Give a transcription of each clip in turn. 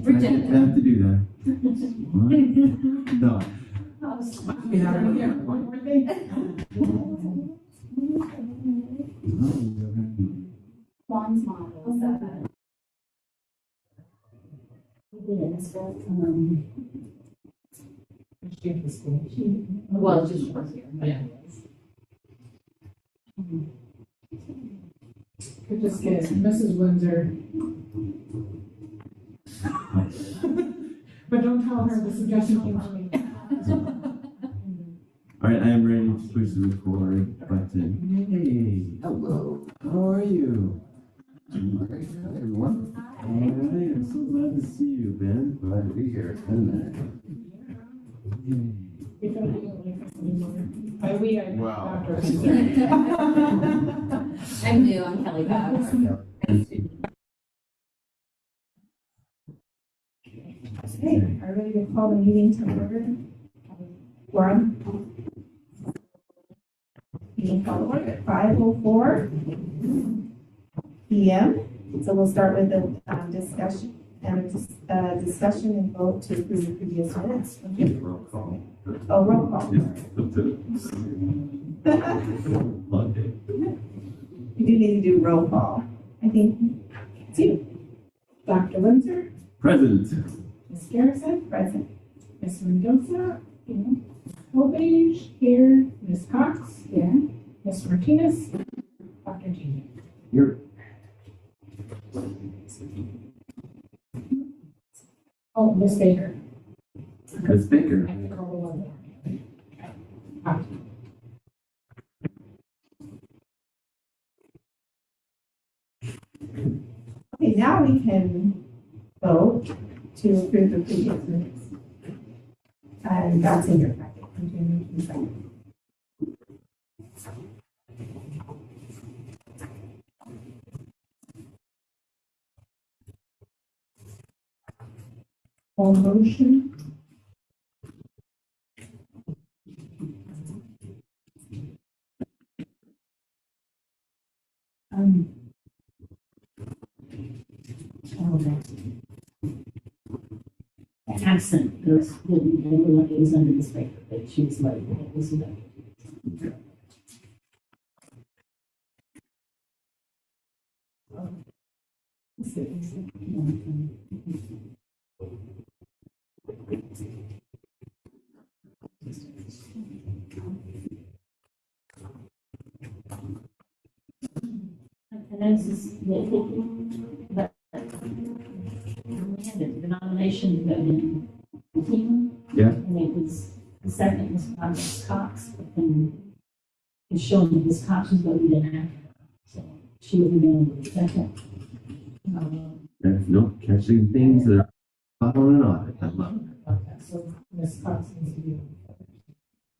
Virginia. I have to do that. No. Juan's mom was that. Well, just was here. Yeah. Could just get Mrs. Windsor. But don't tell her the suggestion came from me. All right, I am ready to push the record button. Hey, hello. How are you? Great. Hi, everyone. Hi, I'm so glad to see you, Ben. Glad to be here. It's been a minute. We feel like you don't like us anymore. By we, I Wow. after. I'm new, I'm Kelly Babs. Okay, are you ready to call the meeting to order? We're on. Meeting call to order at 5:04 p.m. So we'll start with the discussion discussion and vote to approve the previous minutes. Okay. Roll call. Oh, roll call. Monday. We do need to do roll call. I think it's you. Dr. Windsor, Present. Ms. Garrison, present. Ms. Mendoza, here. Ms. here. Ms. Cox, here. Ms. Martinez, Dr. Jean. Here. Oh, Ms. Baker. Ms. Baker. I can call the one. Okay, now we can vote to approve the previous minutes. And that's in your packet. All motion. The accent goes, they were like it was under the speaker, but she was like, it was like. And this is, but we had the nomination to go in. Yeah. And it was, the second was by Ms. Cox, but then it's showing that Ms. Cox was voted in after. So she would be on the second. That's no catching things that are spot on and on. I love it. Okay, so Ms. Cox needs to be.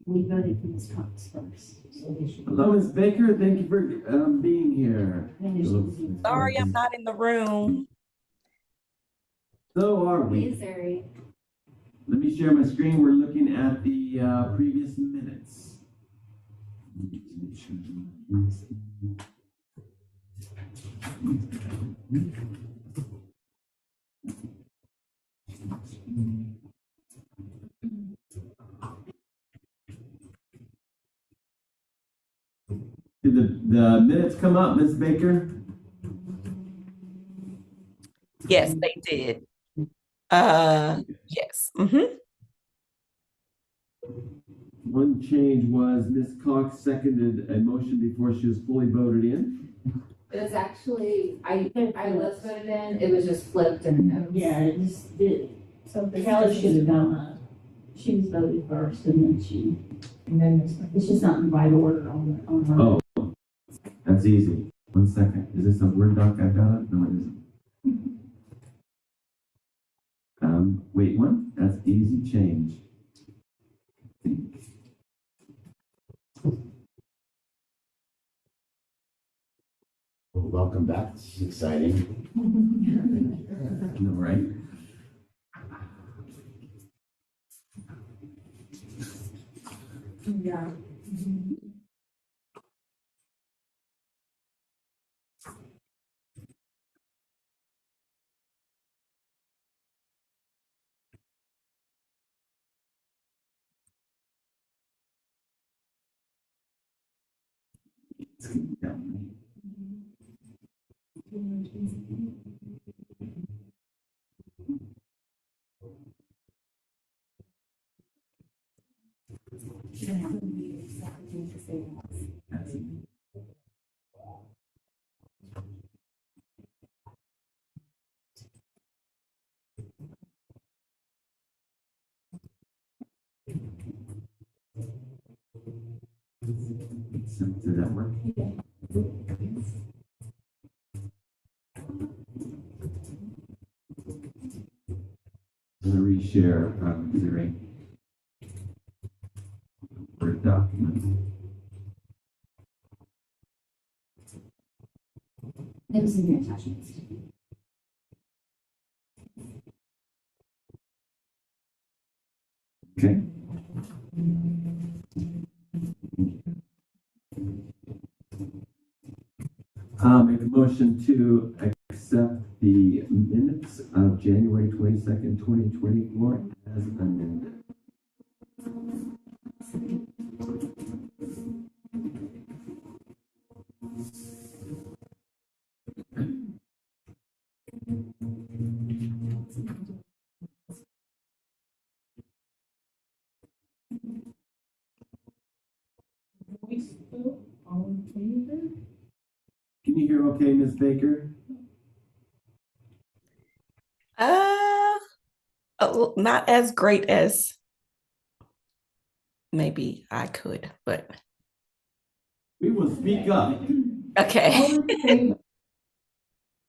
We voted for Ms. Cox first, so they should. Hello, Ms. Baker. Thank you for being here. Then there should be- Sorry, I'm not in the room. So are we. Hey, Zuri. Let me share my screen. We're looking at the previous minutes. Did the minutes come up, Ms. Baker? Yes, they did. Yes. One change was Ms. Cox seconded a motion before she was fully voted in. It was actually, I was voted in, it was just flipped and. Yeah, it just did. So the Kelly should have done that. She was voted first and then she, And then Ms. it's just not in the right order on her. Oh, that's easy. 1 second. Is this a Word doc I got it? No, it isn't. Wait, one? That's easy change. I think. Well, welcome back. This is exciting. No, right? Yeah. Yeah. So, does that work? I'm gonna reshare, Zuri. Word document. It was in your attachments. Okay. Make a motion to accept the minutes of January 22nd, 2024 as amended. Voice vote, all in favor? Can you hear okay, Ms. Baker? Not as great as maybe I could, but We will speak up. okay. All in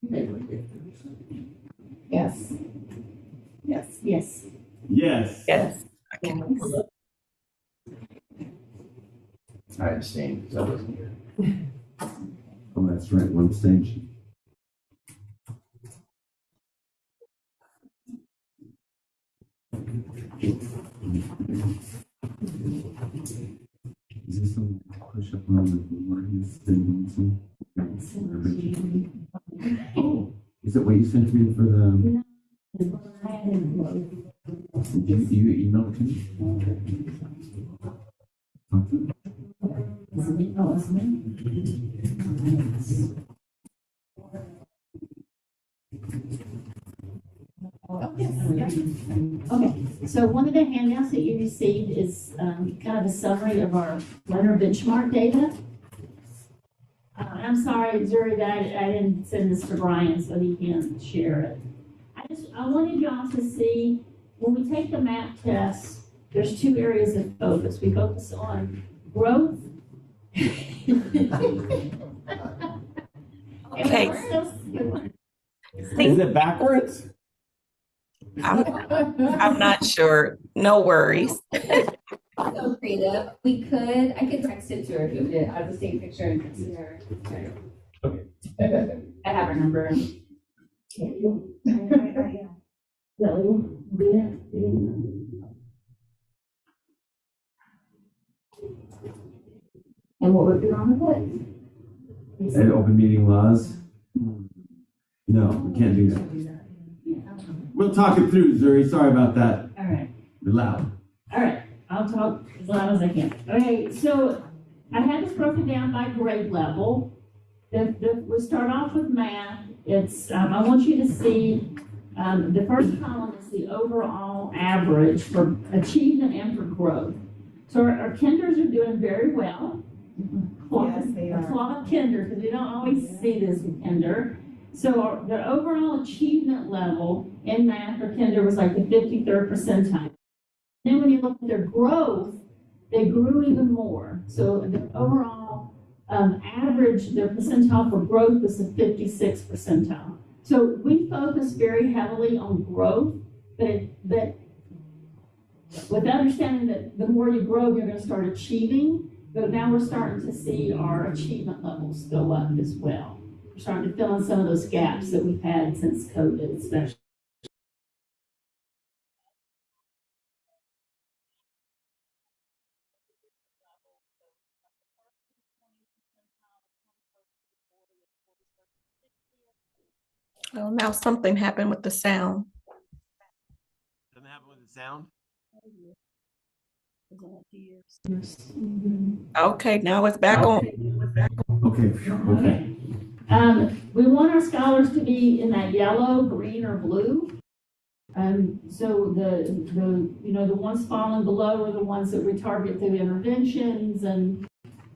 favor? Yes. Yes. Yes. Yes. Yes. Okay. I abstained because I wasn't here. Oh, that's right, one stage. Is this something to push up on the board? Oh, is that what you sent me for the, did you email it to me? Okay. Okay, so one of the handouts that you received is kind of a summary of our learner benchmark data. I'm sorry, Zuri, that I didn't send this to Brian so he can share it. I wanted y'all to see, when we take the MAP test, there's two areas of focus. We focus on growth. Okay. Is it backwards? I'm not sure. No worries. So creative. I could text it to her if you did. I'll just take a picture and text it to her. Okay. I have her number. And what would be wrong with it? And open meeting laws? No, we can't do that. We'll talk it through, Zuri. Sorry about that. All right. You're loud. All right, I'll talk as loud as I can. Okay, so I had this broken down by grade level. We start off with math. It's, I want you to see, the first column is the overall average for achievement and for growth. So our kinders are doing very well. Yes, they are. Applaud kinder, because we don't always see this with kinder. So the overall achievement level in math for kinder was like the 53rd percentile. Then when you look at their growth, they grew even more. So the overall average, their percentile for growth was the 56th percentile. So we focus very heavily on growth, but with understanding that the more you grow, you're going to start achieving. But now we're starting to see our achievement levels go up as well. We're starting to fill in some of those gaps that we've had since COVID, especially. Oh, now something happened with the sound. Doesn't happen with the sound? Okay, now it's back on. Okay, phew, okay. We want our scholars to be in that yellow, green, or blue. So the ones falling below are the ones that we target through interventions, and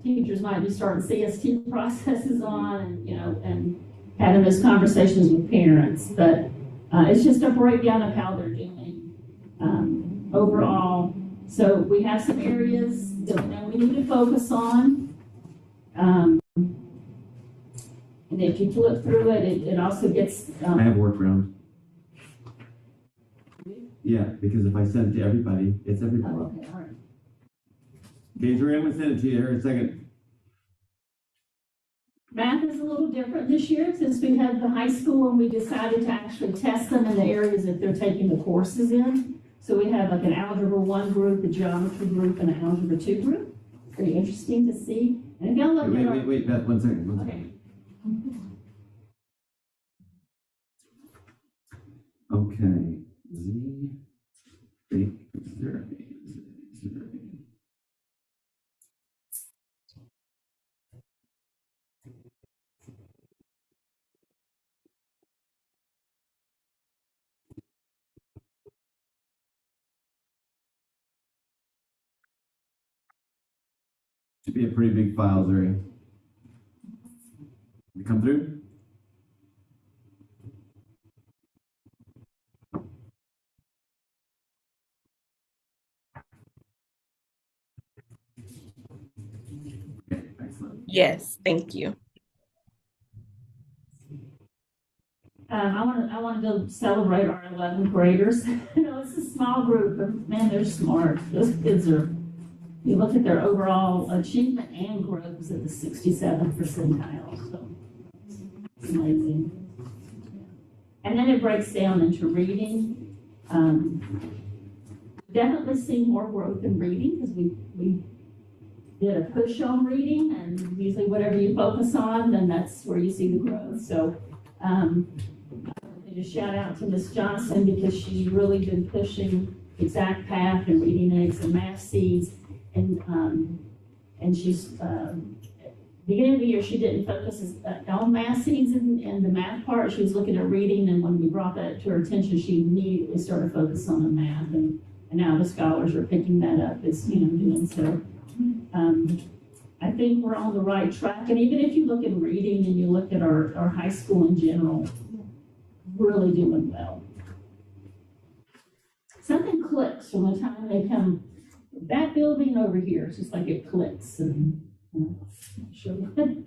teachers might be starting CST processes on, and having those conversations with parents. But it's just a breakdown of how they're doing overall. So we have some areas that we know we need to focus on. And if you flip through it, it also gets. I have workaround. Yeah, because if I send it to everybody, it's everybody. Oh, okay, all right. Okay, so I'm gonna send it to you here in a second. Math is a little different this year since we have the high school and we decided to actually test them in the areas that they're taking the courses in. So we have like an Algebra 1 group, a Geometry group, and an Algebra 2 group. Very interesting to see. And if y'all look at our. Wait, Beth, one second. Okay. Z, 8, 0, 0. Should be a pretty big file, Zuri. You come through? Okay, excellent. Yes, thank you. I wanted to celebrate our 11th graders. It's a small group, but man, they're smart. Those kids are, you look at their overall achievement and growth is at the 67th percentile, so it's amazing. And then it breaks down into reading. Definitely see more growth in reading because we did a push on reading, and usually whatever you focus on, then that's where you see the growth. So just shout out to Ms. Johnson because she's really been pushing Exact Path and Reading Eggs and Math Seeds, and she's beginning of the year she didn't focus on Math Seeds and the math part. She was looking at reading, and when we brought that to her attention, she immediately started focusing on the math, and now the scholars are picking that up as doing so. I think we're on the right track, and even if you look at reading and you look at our high school in general, really doing well. Something clicks from the time they come, that building over here, it's just like it clicks, and I'm not sure. Maybe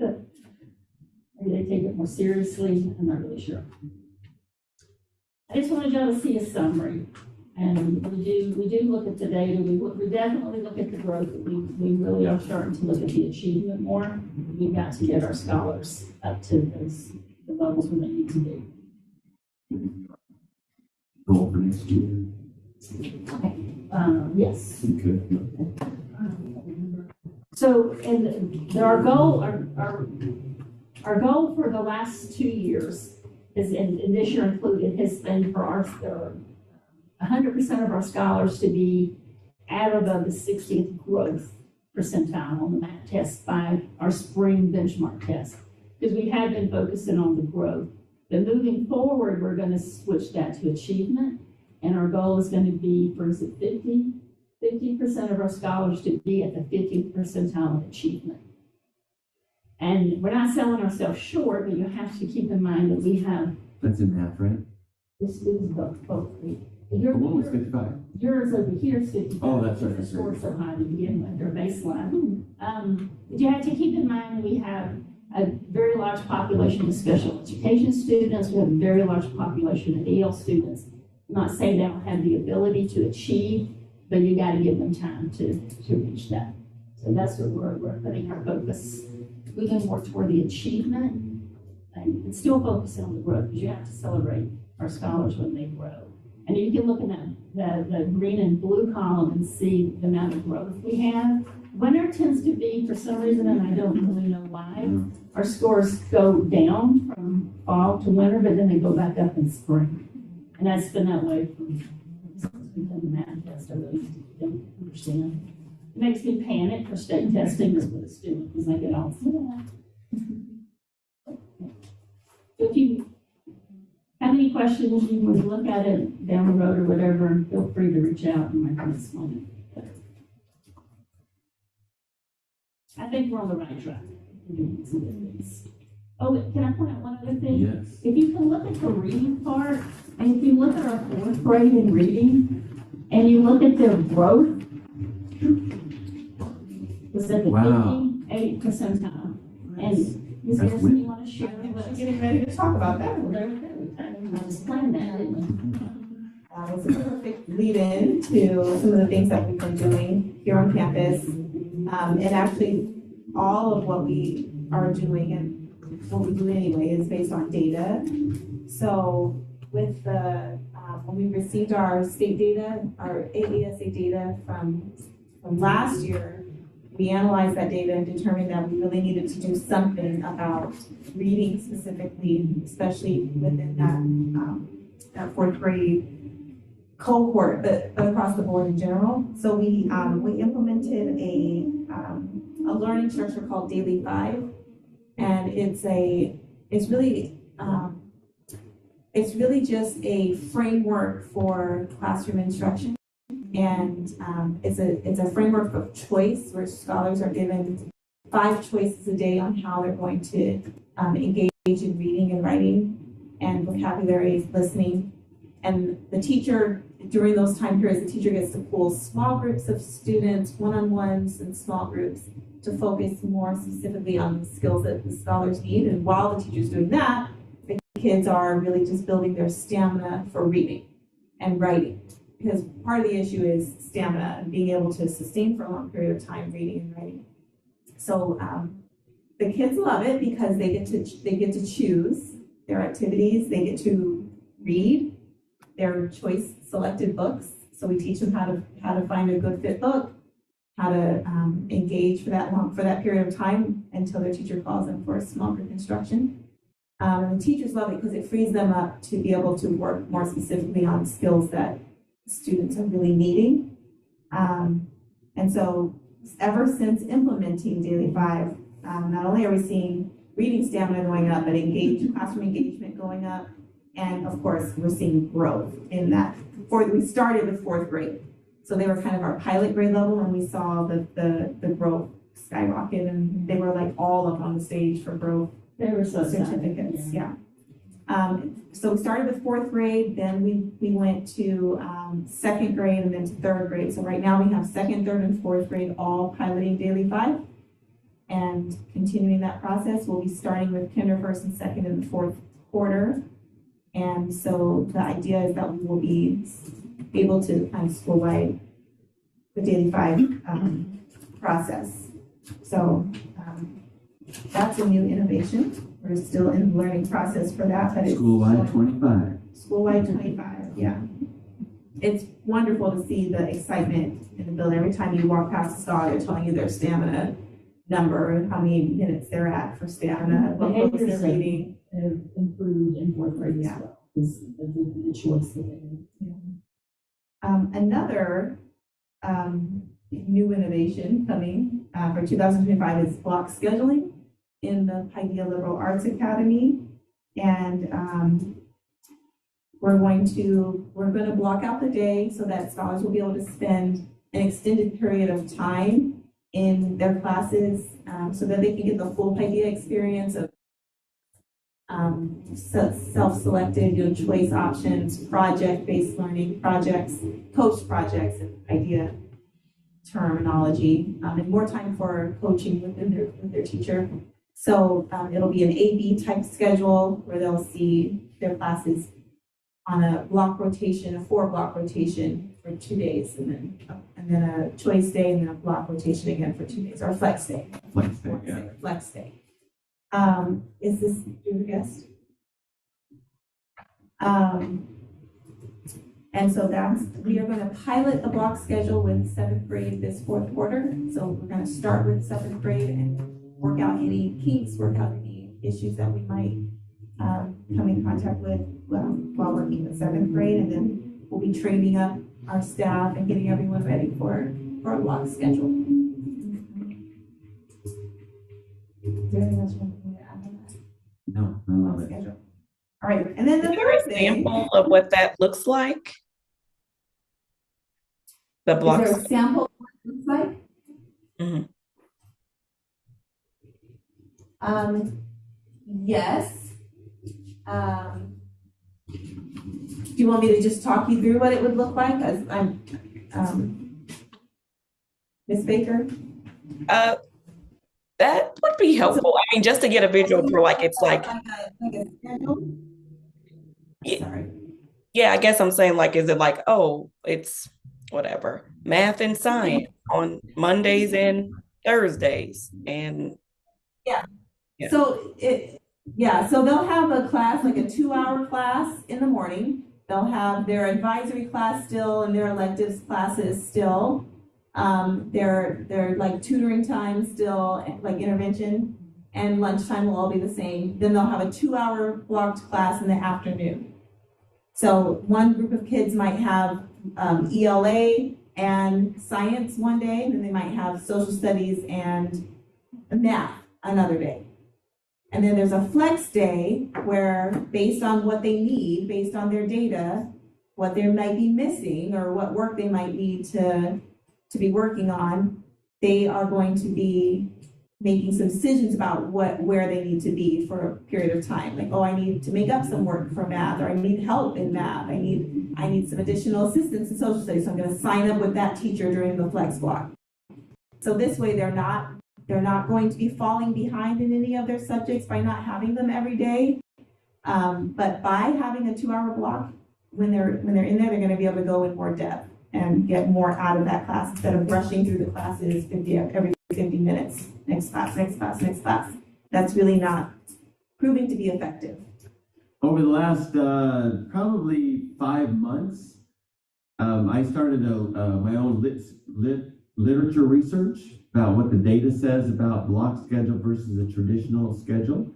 they take it more seriously, I'm not really sure. I just wanted y'all to see a summary. And we do look at the data. We definitely look at the growth. We really are starting to look at the achievement more. We've got to get our scholars up to the levels where they need to be. Goal for next year. Yes. Okay. So, and our goal for the last 2 years is, and this year included, has been for our 100% of our scholars to be at or above the 60th growth percentile on the math test by our spring benchmark test, because we have been focusing on the growth. But moving forward, we're going to switch that to achievement, and our goal is going to be, for instance, 50% of our scholars to be at the 50th percentile of achievement. And we're not selling ourselves short, but you have to keep in mind that we have. That's in math, right? This is both. The one was 55. Yours over here is 55. Oh, that's right. The score's so high to begin with, their baseline. But you have to keep in mind that we have a very large population of special education students. We have a very large population of EL students. I'm not saying they don't have the ability to achieve, but you got to give them time to reach that. So that's what we're putting our focus, moving more toward the achievement, and still focusing on the growth, because you have to celebrate our scholars when they grow. And you can look in the green and blue column and see the amount of growth we have. Winter tends to be, for some reason, and I don't really know why, our scores go down from fall to winter, but then they go back up in spring. And that's been that way since we've done the math test. I really don't understand. It makes me panic for state testing as with a student, because I get all, if you have any questions, you would look at it down the road or whatever, and feel free to reach out and my friends on it. I think we're on the right track. We're doing some good things. Oh, can I point out one other thing? Yes. If you can look at the reading part, and if you look at our fourth grade in reading, and you look at their growth, was at the Wow. 58th percentile. And Ms. That's Garrison, you want to share I'm with us? getting ready to talk about that. Well, there we go. I was planning that, didn't It's a perfect lead-in to some of the things that we've been doing here on campus. And actually, all of what we are doing and what we do anyway is based on data. So with when we received our state data, our AESA data from last year, we analyzed that data and determined that we really needed to do something about reading specifically, especially within that fourth grade cohort, but across the board in general. So we implemented a learning structure called Daily 5, and it's really just a framework for classroom instruction. And it's a framework of choice where scholars are given 5 choices a day on how they're going to engage in reading and writing and vocabulary listening. And the teacher, during those time periods, the teacher gets to pull small groups of students, one-on-ones and small groups, to focus more specifically on the skills that the scholars need. And while the teacher's doing that, the kids are really just building their stamina for reading and writing. Because part of the issue is stamina and being able to sustain for a long period of time reading and writing. So the kids love it because they get to choose their activities. They get to read their choice selected books. So we teach them how to find a good fit book, how to engage for that period of time until their teacher calls them for a small group instruction. And the teachers love it because it frees them up to be able to work more specifically on skills that students are really needing. And so ever since implementing Daily 5, not only are we seeing reading stamina going up, but classroom engagement going up. And of course, we're seeing growth in that. We started with 4th grade. So they were kind of our pilot grade level, and we saw the growth skyrocket, and they were like all up on the stage for growth they? They were so certificates. Yeah. So we started with 4th grade, then we went to 2nd grade and then to 3rd grade. So right now we have 2nd, 3rd, and 4th grade all piloting Daily 5. And continuing that process, we'll be starting with kinder, 1st, and 2nd in the 4th quarter. And so the idea is that we will be able to kind of school-wide the Daily 5 process. So that's a new innovation. We're still in the learning process for that, but it's School-wide 25. School-wide 25, yeah. It's wonderful to see the excitement in the building. Every time you walk past a stall, they're telling you their stamina number and how many minutes they're at for stamina, what books they're reading. Have improved in 4th grade as well, because of the choice that they made. Another new innovation coming for 2025 is block scheduling in the Paideia Liberal Arts Academy. And we're going to block out the day so that scholars will be able to spend an extended period of time in their classes so that they can get the full Paideia experience of self-selected, choice options, project-based learning projects, coach projects, and Paideia terminology, and more time for coaching with their teacher. So it'll be an A-B type schedule where they'll see their classes on a block rotation, a 4-block rotation for 2 days, and then a choice day, and then a block rotation again for 2 days, or a flex day. Flex day, yeah. Flex day. Is this your guest? And so we are going to pilot the block schedule with 7th grade this 4th quarter. So we're going to start with 7th grade and work out any kinks, work out any issues that we might come in contact with while working with 7th grade. And then we'll be training up our staff and getting everyone ready for for a block schedule. Is there anything else you want me to add on that? No, I love Block it. schedule. All right, and then the Is there an third thing. example of what that looks like? The Is blocks. there a sample of what it looks like? Mhm. Yes. Do you want me to just talk you through what it would look like as I'm, Ms. Baker? That would be helpful. I mean, just to get a visual for like, it's like, Like a schedule? Yeah. Sorry. yeah, I guess I'm saying like, is it like, oh, it's whatever, math and science on Mondays and Thursdays and Yeah. So so they'll have a class, like a 2-hour class in the morning. They'll have their advisory class still and their electives classes still. Their like tutoring time still, like intervention, and lunchtime will all be the same. Then they'll have a 2-hour blocked class in the afternoon. So one group of kids might have ELA and science one day, and then they might have social studies and math another day. And then there's a flex day where, based on what they need, based on their data, what they might be missing or what work they might need to be working on, they are going to be making some decisions about where they need to be for a period of time. Like, oh, I need to make up some work for math, or I need help in math. I need some additional assistance in social studies, so I'm going to sign up with that teacher during the flex block. So this way they're not going to be falling behind in any of their subjects by not having them every day. But by having a 2-hour block, when they're in there, they're going to be able to go in more depth and get more out of that class instead of rushing through the classes every 50 minutes. Next class, next class, next class. That's really not proving to be effective. Over the last probably 5 months, I started my own literature research about what the data says about block schedule versus a traditional schedule.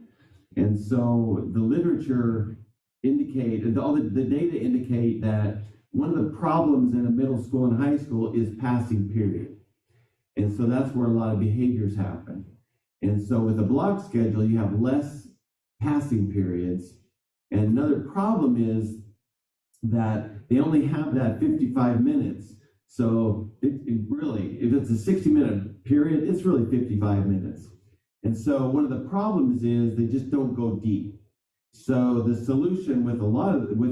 And so the literature all the data indicate that one of the problems in a middle school and high school is passing period. And so that's where a lot of behaviors happen. And so with a block schedule, you have less passing periods. And another problem is that they only have that 55 minutes. So it really, if it's a 60-minute period, it's really 55 minutes. And so one of the problems is they just don't go deep. So the solution with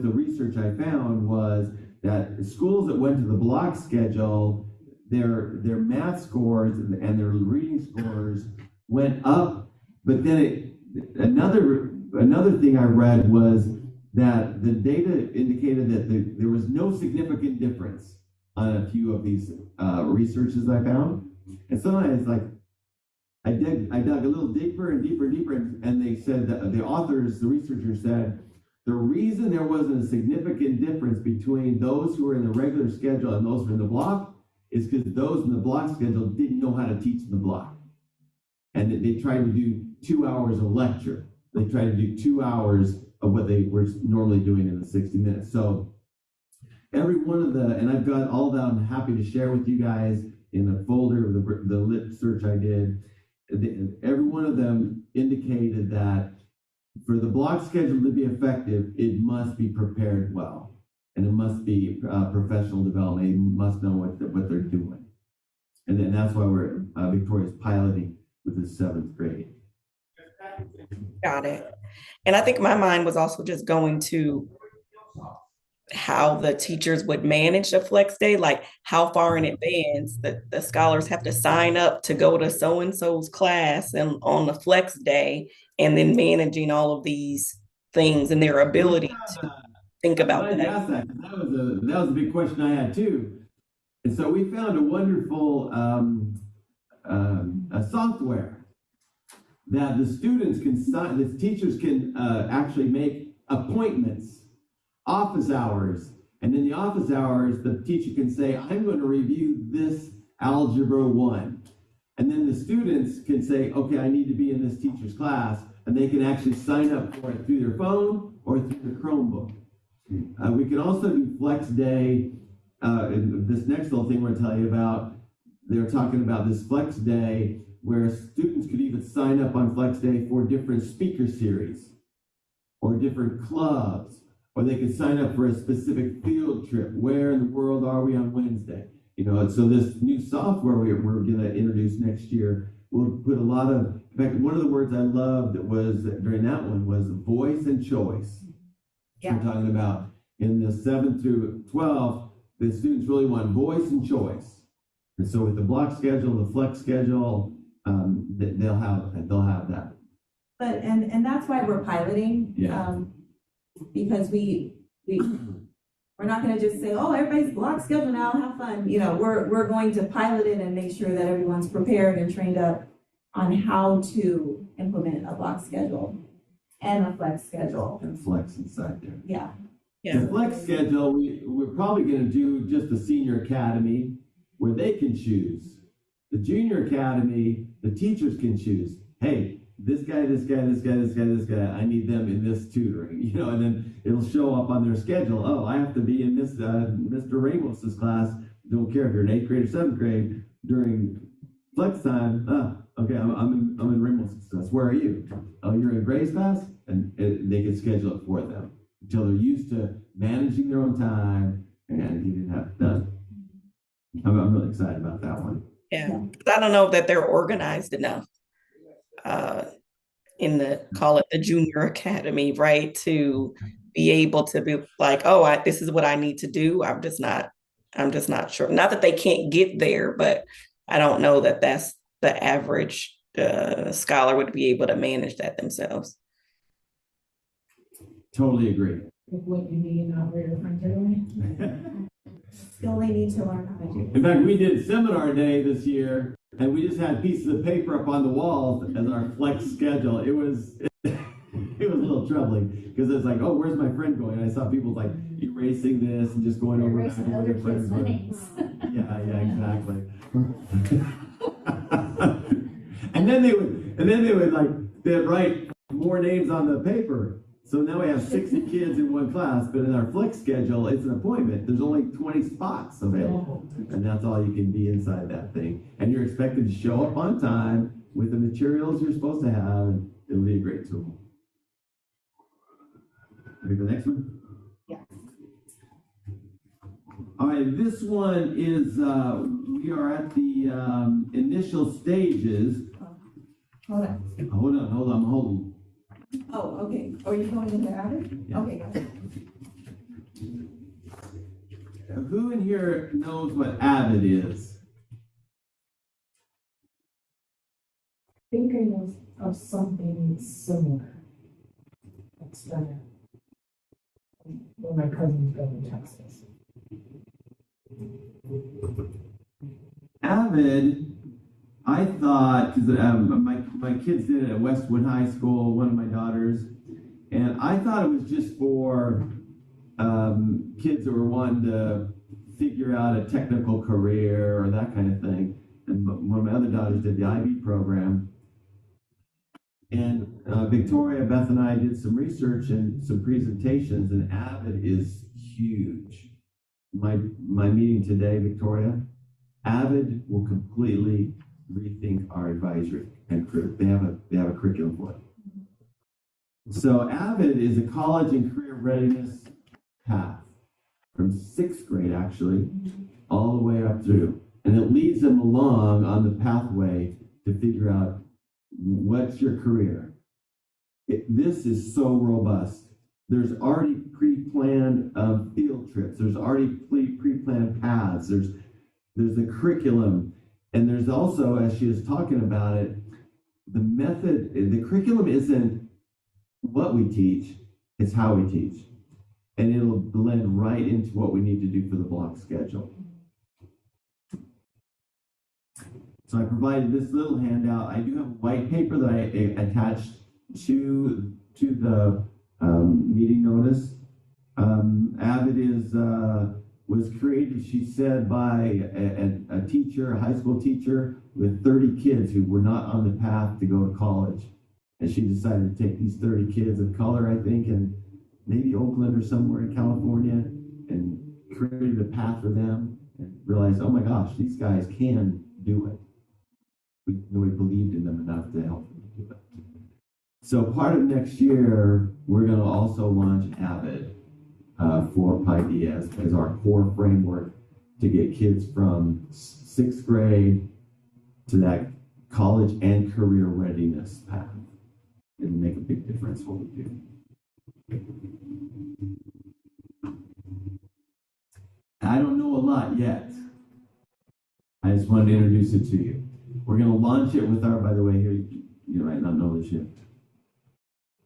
the research I found was that schools that went to the block schedule, their math scores and their reading scores went up. But then another thing I read was that the data indicated that there was no significant difference on a few of these researches I found. And sometimes like I dug a little deeper and deeper and deeper, and they said that the researchers said, the reason there wasn't a significant difference between those who were in the regular schedule and those who were in the block is because those in the block schedule didn't know how to teach in the block. And they tried to do 2 hours of lecture. They tried to do 2 hours of what they were normally doing in the 60 minutes. So every one of and I've got all that I'm happy to share with you guys in a folder of the lit search I did. Every one of them indicated that for the block schedule to be effective, it must be prepared well. And it must be professional development. They must know what they're doing. And then that's why Victoria's piloting with the 7th grade. Got it. And I think my mind was also just going to how the teachers would manage a flex day, like how far in advance the scholars have to sign up to go to so-and-so's class and on the flex day, and then managing all of these things and their ability to think about that. That was a big question I had too. And so we found a wonderful a software that the students the teachers can actually make appointments, office hours, and in the office hours, the teacher can say, I'm going to review this Algebra 1. And then the students can say, okay, I need to be in this teacher's class, and they can actually sign up for it through their phone or through their Chromebook. We can also do Flex Day. This next little thing we're going to tell you about, they were talking about this Flex Day where students could even sign up on Flex Day for different speaker series or different clubs, or they could sign up for a specific field trip. Where in the world are we on Wednesday? You know, so this new software we're going to introduce next year will put a lot of, in fact, one of the words I loved that was during that one was voice and choice. Yeah. We're talking about in the 7th through 12th, the students really want voice and choice. And so with the block schedule, the flex schedule, they'll have that. But, and that's why we're piloting. Yeah. Because we're not gonna just say, oh, everybody's block schedule now, have fun. You know, we're going to pilot it and make sure that everyone's prepared and trained up on how to implement a block schedule and a flex schedule. And flex inside there. Yeah. The flex schedule, we're probably going to do just the senior academy where they can choose. The junior academy, the teachers can choose. Hey, this guy, I need them in this tutoring, you know, and then it'll show up on their schedule. Oh, I have to be in this Mr. Ramos's class. Don't care if you're in 8th grade or 7th grade during flex time. Okay, I'm in Ramos's class. Where are you? Oh, you're in Gray's class, and they can schedule it for them until they're used to managing their own time and getting that done. I'm really excited about that one. Yeah, I don't know that they're organized enough in the, call it the junior academy, right? To be able to be like, oh, this is what I need to do. I'm just not sure. Not that they can't get there, but I don't know that that's the average scholar would be able to manage that themselves. Totally agree. What you need an operator friend Still they need to learn how to do. In fact, we did seminar day this year, and we just had pieces of paper up on the walls as our flex schedule. It was a little troubling because it's like, oh, where's my friend going? And I saw people like erasing this and just going over back Erasing where other their friends kids' were. names. Yeah, exactly. and then they would they'd write more names on the paper. So now we have 60 kids in one class, but in our flex schedule, it's an appointment. There's only 20 spots available, and that's all you can be inside that thing. And you're expected to show up on time with the materials you're supposed to have, and it'll be a great tool. Ready for the next one? Yeah. All right, this one is, we are at the initial stages. Hold on. Hold on, I'm holding. Oh, okay. Are you going into Avid? Yeah. Okay, gotcha. Who in here knows what Avid is? Thinking of something similar. That's done it. When my cousins go to Texas. Avid, I thought, because my kids did it at Westwood High School, one of my daughters, and I thought it was just for kids who were wanting to figure out a technical career or that kind of thing. And one of my other daughters did the IB program. And Victoria, Beth, and I did some research and some presentations, and Avid is huge. My meeting today, Victoria, Avid will completely rethink our advisory and crew. They have a curriculum for it. So Avid is a college and career readiness path from 6th grade actually all the way up through, and it leads them along on the pathway to figure out what's your career. This is so robust. There's already pre-planned field trips. There's already pre-planned paths. There's the curriculum. And there's also, as she was talking about it, the method, the curriculum isn't what we teach, it's how we teach. And it'll blend right into what we need to do for the block schedule. So I provided this little handout. I do have a white paper that I attached to the meeting notice. Avid was created, she said, by a teacher, a high school teacher with 30 kids who were not on the path to go to college. And she decided to take these 30 kids of color, I think, in maybe Oakland or somewhere in California, and created a path for them and realized, oh my gosh, these guys can do it. We believed in them enough to help them do it. So part of next year, we're going to also launch Avid for Paideia as our core framework to get kids from sixth grade to that college and career readiness path. It'll make a big difference what we do. I don't know a lot yet. I just wanted to introduce it to you. We're going to launch it with our, by the way, here, you might not know this yet.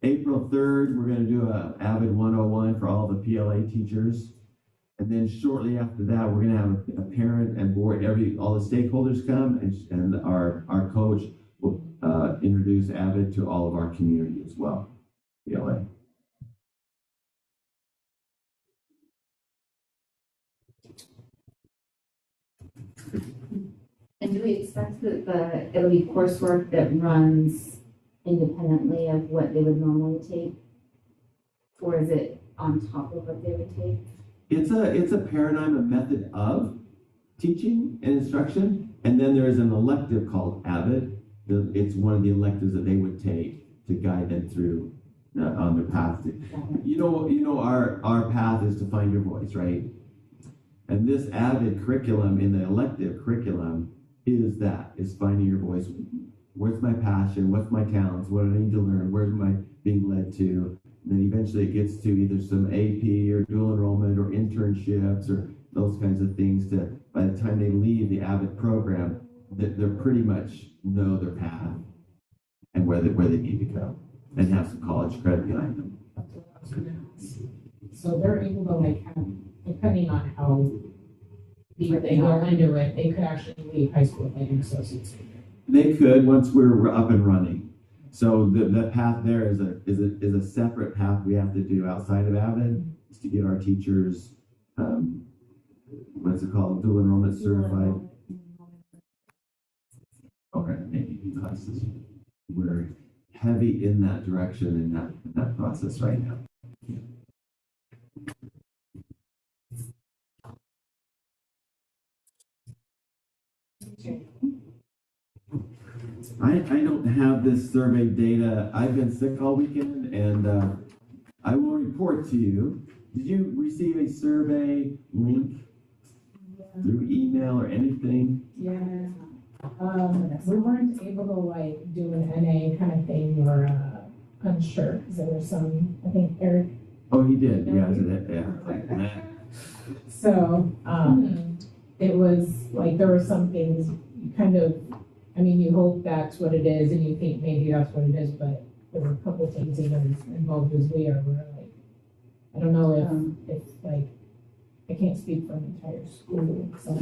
April 3rd, we're going to do a Avid 101 for all the PLA teachers. And then shortly after that, we're going to have a parent and board, all the stakeholders come, and our coach will introduce Avid to all of our community as well, PLA. And do we expect that it'll be coursework that runs independently of what they would normally take? Or is it on top of what they would take? It's a paradigm, a method of teaching and instruction, and then there's an elective called Avid. It's one of the electives that they would take to guide them through on their path. You know, our path is to find your voice, right? And this Avid curriculum in the elective curriculum is finding your voice. Where's my passion? What's my talents? What do I need to learn? Where am I being led to? And then eventually it gets to either some AP or dual enrollment or internships or those kinds of things to, by the time they leave the Avid program, they're pretty much know their path and where they need to go and have some college credit behind them. So they're able to like have, depending on how deep they go into it, they could actually leave high school with like an associate's degree. They could once we're up and running. So the path there is a separate path we have to do outside of Avid, is to get our teachers, what's it called, dual enrollment certified. Or maybe classes. We're heavy in that direction in that process right now. Yeah. I don't have this survey data. I've been sick all weekend, and I will report to you. Did you receive a survey link through email or anything? Yeah. We weren't able to like do an NA kind of thing or unsure because there were some, I think Eric. Oh, he did. Yeah, yeah. So it was like there were some things you kind of, I mean, you hope that's what it is and you think maybe that's what it is, but there were a couple of things even as involved as we are. We're like, I don't know if like, I can't speak for an entire school. So,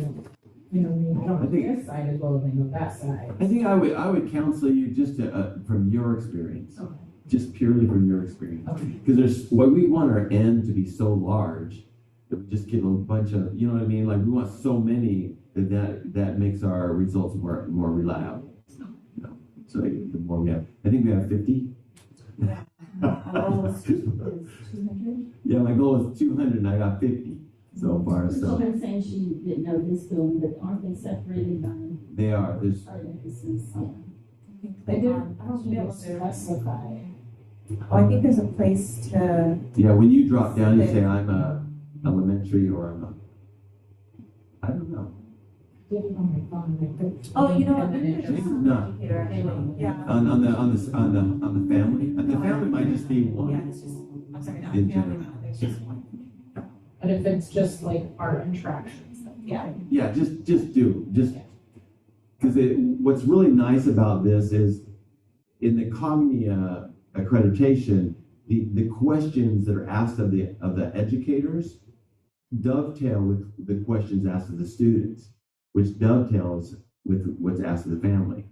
you know, I don't know this side as well as I know that side. I think I would counsel you just to, from your experience, Okay. just purely from your experience. Okay. Because we want our N to be so large that we just get a bunch of, you know what I mean? Like we want so many that makes our results more reliable. You know? So the more we have, I think we have 50. Yeah. Our goal is 200. Yeah, my goal is 200 and I got 50 so far. The So children saying she didn't know this building, but aren't they separated by they are. There's emphasis? Yeah. They did, I don't think it was specify. Oh, I think there's a place to. yeah. When you drop down, you say I'm a elementary or I'm a. I don't know. Did it on my phone. I put- Oh, you know what? and then Maybe it there's just- just No. some indicator anyway. Yeah. On the family. The family might just be one. Yeah, it's just. I'm sorry, not In family, general. there's just one. But if it's just like art attractions, then Yeah. Yeah, just because what's really nice about this is in the Cognia accreditation, the questions that are asked of the educators dovetail with the questions asked of the students, which dovetails with what's asked of the family.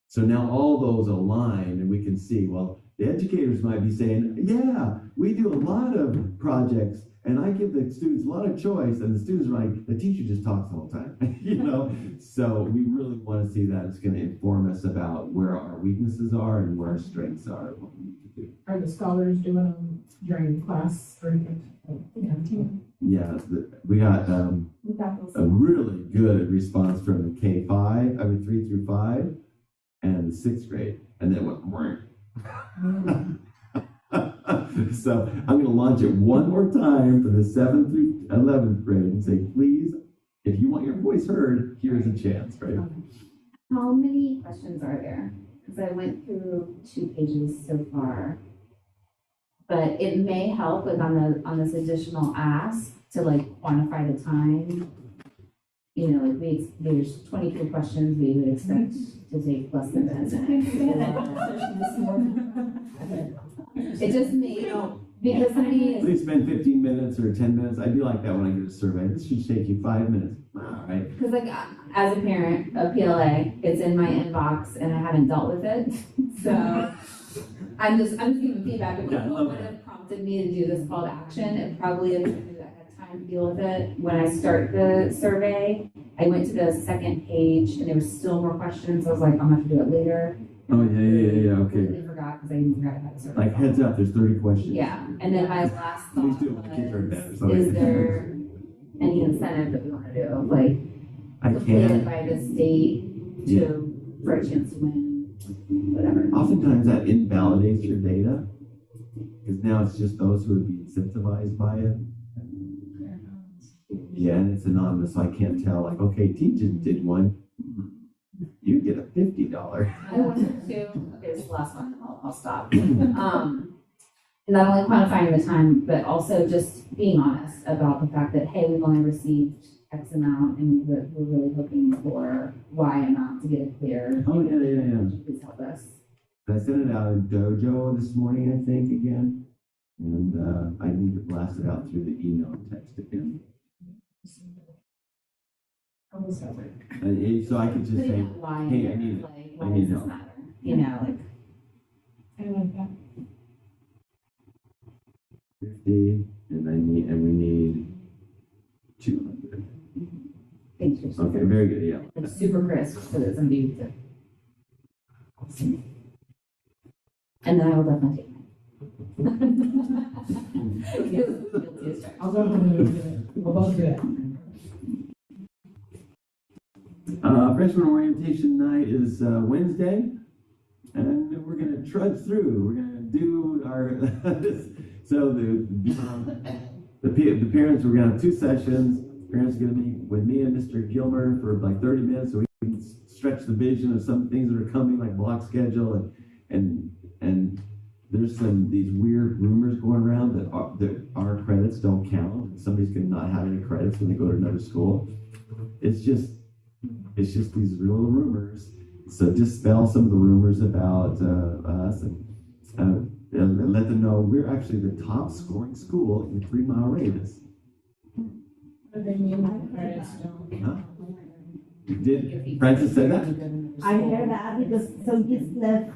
So now all those align and we can see, well, the educators might be saying, yeah, we do a lot of projects and I give the students a lot of choice, and the students are like, the teacher just talks the whole time, you know? So we really want to see that. It's going to inform us about where our weaknesses are and where our strengths are, what we need to do. are the scholars doing them during class or? Yeah. Yeah, we got We got those. a really good response from the K5, 3 through 5, and the 6th grade, and then went more. So I'm going to launch it one more time for the 7th through 11th grade and say, please, if you want your voice heard, here's a chance, right? How many questions are there? Because I went through 2 pages so far. But it may help like on this additional ask to like quantify the time. You know, like there's 23 questions we would expect to take less than 10 minutes. It just may, because somebody Please spend 15 minutes or 10 minutes. I do like that when I get a survey. This should take you 5 minutes. All right. because like as a parent of PLA, it's in my inbox and I haven't dealt with it. So I'm just giving feedback of Yeah, I what love would that. have prompted me to do this call to action. It probably is somebody that had time to deal with it. When I start the survey, I went to the 2nd page and there was still more questions. I was like, I'm gonna have to do it later. Oh, yeah, okay. Completely forgot because I even forgot I had a survey. Like heads up, there's 30 questions. Yeah, and then my last Please thought do it when the kids are in bed or was, something. is there any incentive that we want to do? Like, I complete it can. by the state Yeah. for a chance to win, whatever. Oftentimes that invalidates your data because now it's just those who would be incentivized by it. Yeah, and it's anonymous, so I can't tell. Like, okay, Tejan did one. You get a $50. I wanted to, okay, this is the last one, I'll stop. Not only quantifying the time, but also just being honest about the fact that, hey, we've only received X amount and we're really hoping for Y amount to get it clear. Oh, yeah. Please help us. I sent it out in Dojo this morning, I think, again. And I need to blast it out through the email and text again. So I could just Putting say, that why hey, in I need- there, like, I why need does this help. matter? You know, like, I like that. 50, and we need 200. thanks for Okay, very good, yeah. like super crisp so that somebody would. And then I will definitely take mine. Guilty as charged. I'll go ahead and do it. We'll both do it. Freshman orientation night is Wednesday, and we're gonna trudge through. We're gonna do our so the parents. We're gonna have 2 sessions. Parents are gonna meet with me and Mr. Gilmer for like 30 minutes, so we can stretch the vision of some things that are coming, like block schedule, and there's these weird rumors going around that our credits don't count. Somebody's gonna not have any credits when they go to another school. It's just these real rumors. So dispel some of the rumors about us and let them know we're actually the top scoring school in the 3-mile radius. But they mean my credits don't. Huh? Did Francis say that? I heard that because some kids left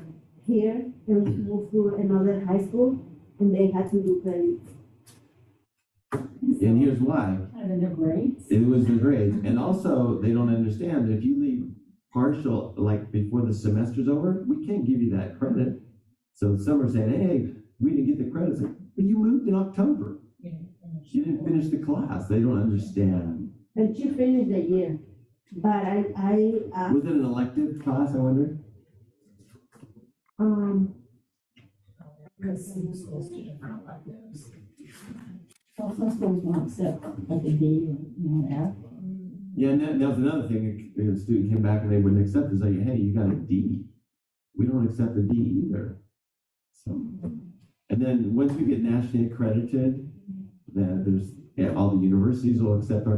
here and moved to another high school and they had to do credits. And here's why. Kind of in their grades. It was the grades. And also, they don't understand that if you leave partial, like before the semester's over, we can't give you that credit. So some are saying, hey, we didn't get the credits. Like, but you moved in October. You didn't finish the class. They don't understand. And she finished the year. But I Was it an elective class, I wonder? Because some schools do different electives. Well, some schools won't accept like a D or, F. Yeah, and that was another thing. A student came back and they wouldn't accept it. It's like, hey, you got a D. We don't accept a D either. So, and then once we get nationally accredited, then all the universities will accept our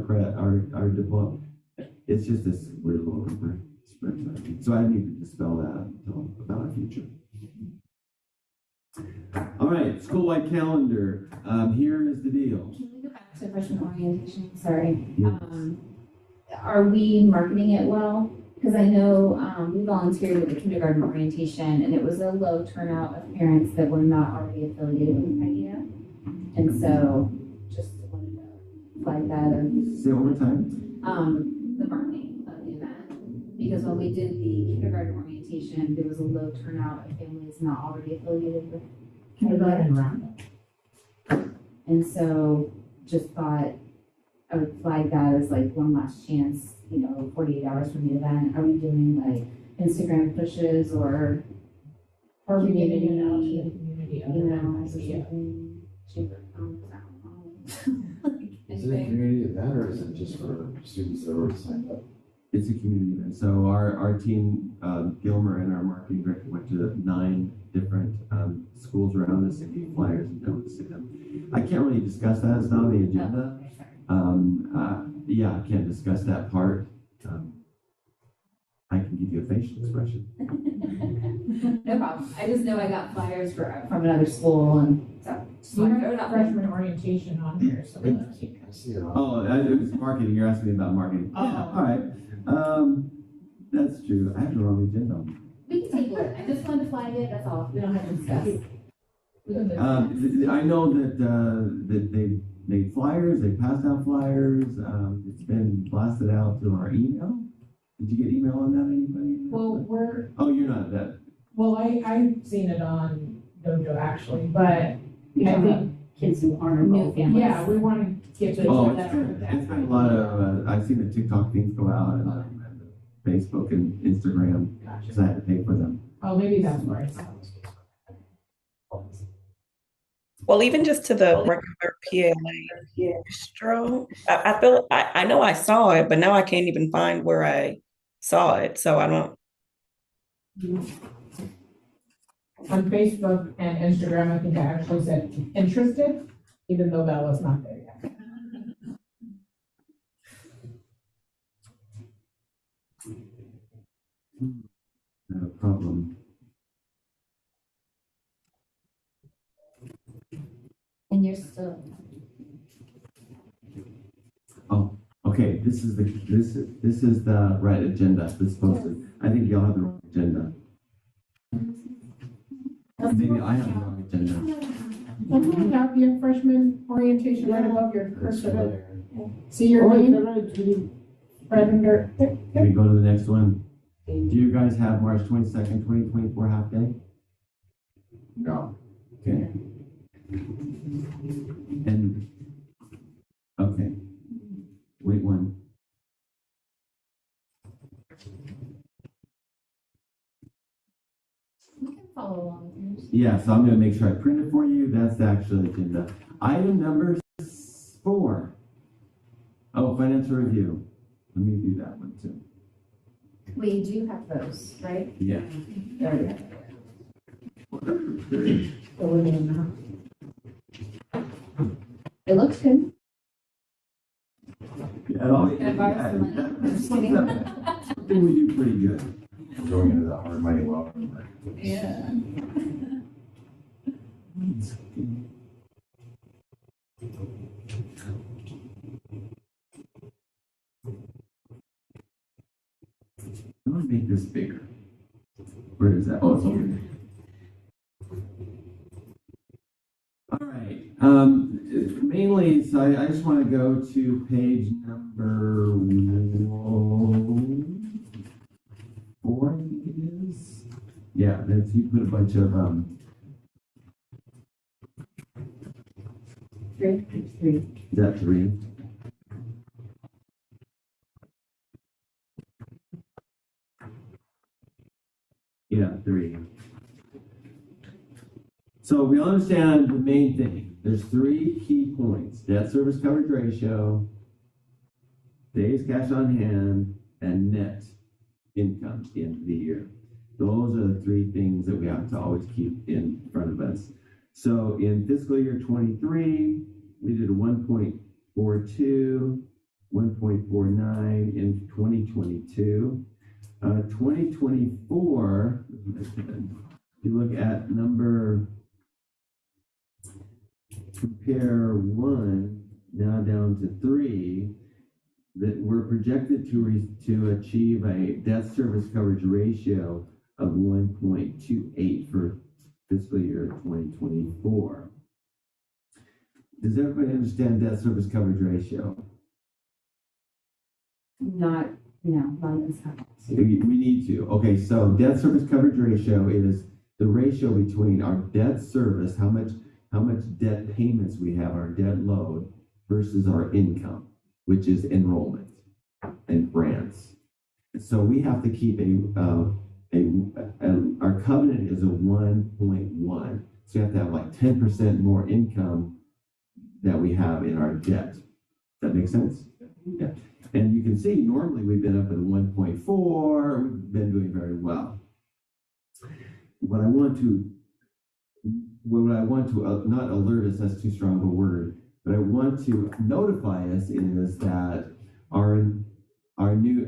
diploma. It's just this weird little rumor spread. So I need to dispel that about our future. All right, school-wide calendar. Here is the deal. Can we go back to freshman orientation? Sorry. Yes. Are we marketing it well? Because I know we volunteered with the kindergarten orientation and it was a low turnout of parents that were not already affiliated with Paideia. And so just wanted to flag that as Say it one more time. the marketing of the event. Because when we did the kindergarten orientation, there was a low turnout of families not already affiliated with kindergarten. And so just thought I would flag that as like one last chance, 48 hours from the event. Are we doing like Instagram pushes or Or we need to get it out to community the community. other emails or than idea. something? Chamber of Commerce, I don't know. Like, Is it a anything. community event or is it just for students that already signed up? It's a community event. So our team, Gilmer and our marketing director went to 9 different schools around the city, flyers and donuts to them. I can't really discuss that. It's not on the agenda. Oh, okay, sorry. Yeah, I can't discuss that part. I can give you a facial expression. No problem. I just know I got flyers from another school and so. Just We wanted to have throw it out there. freshman orientation on here, so. I see it on. Oh, it was marketing. You're asking me about marketing. Yeah, Oh. all right. That's true. I have the wrong agenda. We can table it. I just wanted to flag it, that's all. We don't have to discuss. I know that they made flyers, they passed out flyers, it's been blasted out to our email. Did you get email on that, anybody? Well, Oh, you're not that, I've seen it on Dojo actually, but You I talking about think, kids who aren't enrolled families. yeah, we want to get to. oh, it's been a lot of, I've seen the TikTok things go out and Facebook and Instagram, because I had to pay for them. Oh, maybe that's where I saw it. Well, even just to the regular PLA bistro, I feel, I know I saw it, but now I can't even find where I saw it, so I don't. On Facebook and Instagram, I think I actually said interested, even though that was not there yet. No problem. And you're still, Oh, okay, this is the right agenda, this supposed to, I think y'all have the wrong agenda. Maybe I have the wrong agenda. Don't you have your freshman orientation right above your It's cursor? there. See your name? Right under. Can we go to the next one? Do you guys have March 22nd, 2024 half day? No. Okay. And, okay. Wait one. we can follow along with yours. Yeah, so I'm gonna make sure I print it for you. That's the actual agenda. Item number 4. Oh, financial review. Let me do that one too. We do have those, right? Yeah. There we go. It looks good. Yeah, oh, Can I borrow some money? I'm just kidding. I think we do pretty good. Going into the hard money well. Yeah. I'm gonna make this bigger. Where is that? Oh, it's over there. All right, mainly, so I just want to go to page number 4, I think it is. Yeah, that's, you put a bunch of, Three. is that 3? Yeah, 3. So we understand the main thing. There's 3 key points: debt service coverage ratio, days cash on hand, and net income at the end of the year. Those are the 3 things that we have to always keep in front of us. So in fiscal year 23, we did a 1.42, 1.49 in 2022. 2024, if you look at number, compare 1 now down to 3, that we're projected to achieve a debt service coverage ratio of 1.28 for fiscal year 2024. Does everybody understand debt service coverage ratio? Not in this house. We need to. Okay, so debt service coverage ratio is the ratio between our debt service, how much debt payments we have, our debt load, versus our income, which is enrollment and grants. So we have to keep our covenant is a 1.1. So you have to have like 10% more income that we have in our debt. Does that make sense? Yeah. And you can see normally we've been up at 1.4. We've been doing very well. What I want to not alert us, that's too strong of a word, but I want to notify us is that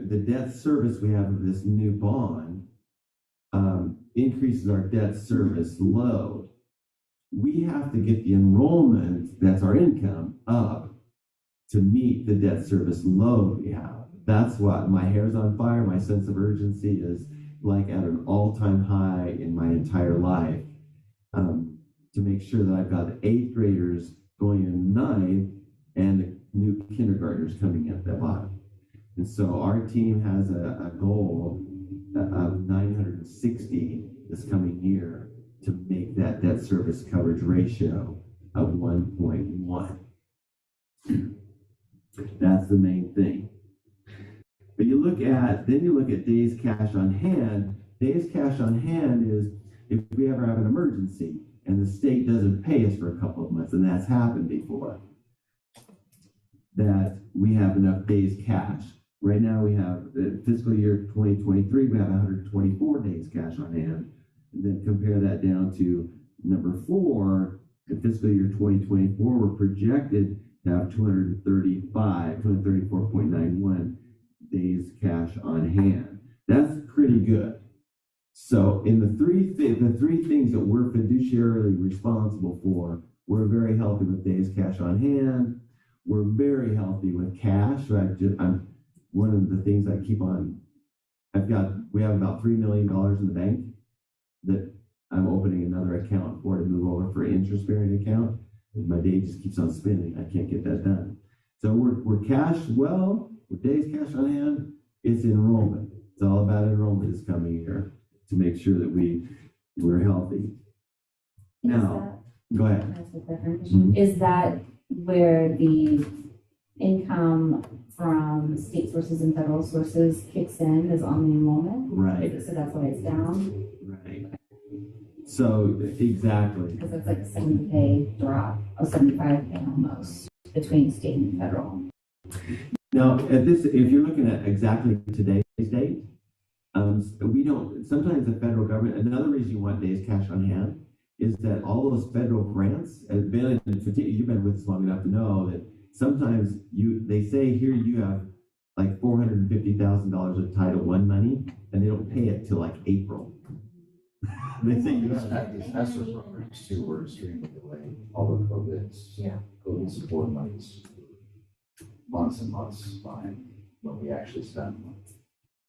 the debt service we have of this new bond increases our debt service load. We have to get the enrollment, that's our income, up to meet the debt service load we have. That's what my hair's on fire. My sense of urgency is like at an all-time high in my entire life, to make sure that I've got the 8th graders going in 9th and the new kindergartners coming at the bottom. And so our team has a goal of 960 this coming year to make that debt service coverage ratio of 1.1. That's the main thing. But you look at days cash on hand. Days cash on hand is if we ever have an emergency and the state doesn't pay us for a couple of months, and that's happened before, that we have enough days cash. Right now we have fiscal year 2023, we have 124 days cash on hand. And then compare that down to number 4, in fiscal year 2024, we're projected to have 234.91 days cash on hand. That's pretty good. So in the three things that we're fiduciarily responsible for, we're very healthy with days cash on hand. We're very healthy with cash. So I'm one of the things I keep on. We have about $3 million in the bank that I'm opening another account for to move over for an interest-bearing account. And my day just keeps on spinning. I can't get that done. So we're cash well. With days cash on hand, it's enrollment. It's all about enrollment this coming year to make sure that we're healthy. Now, go ahead. Is that where the income from state sources and federal sources kicks in is on the enrollment? Right. So that's why it's down? Right. So exactly. Because it's like a 70K drop, a 75K almost between state and federal. Now, if you're looking at exactly today's date, we don't, sometimes the federal government, another reason you want days cash on hand is that all those federal grants, you've been with us long enough to know that sometimes they say here you have like $450,000 of Title I money, and they don't pay it till like April. They say you have This ESSER programs too were extremely delayed. All the COVID support monies, months and months behind when we actually spent money.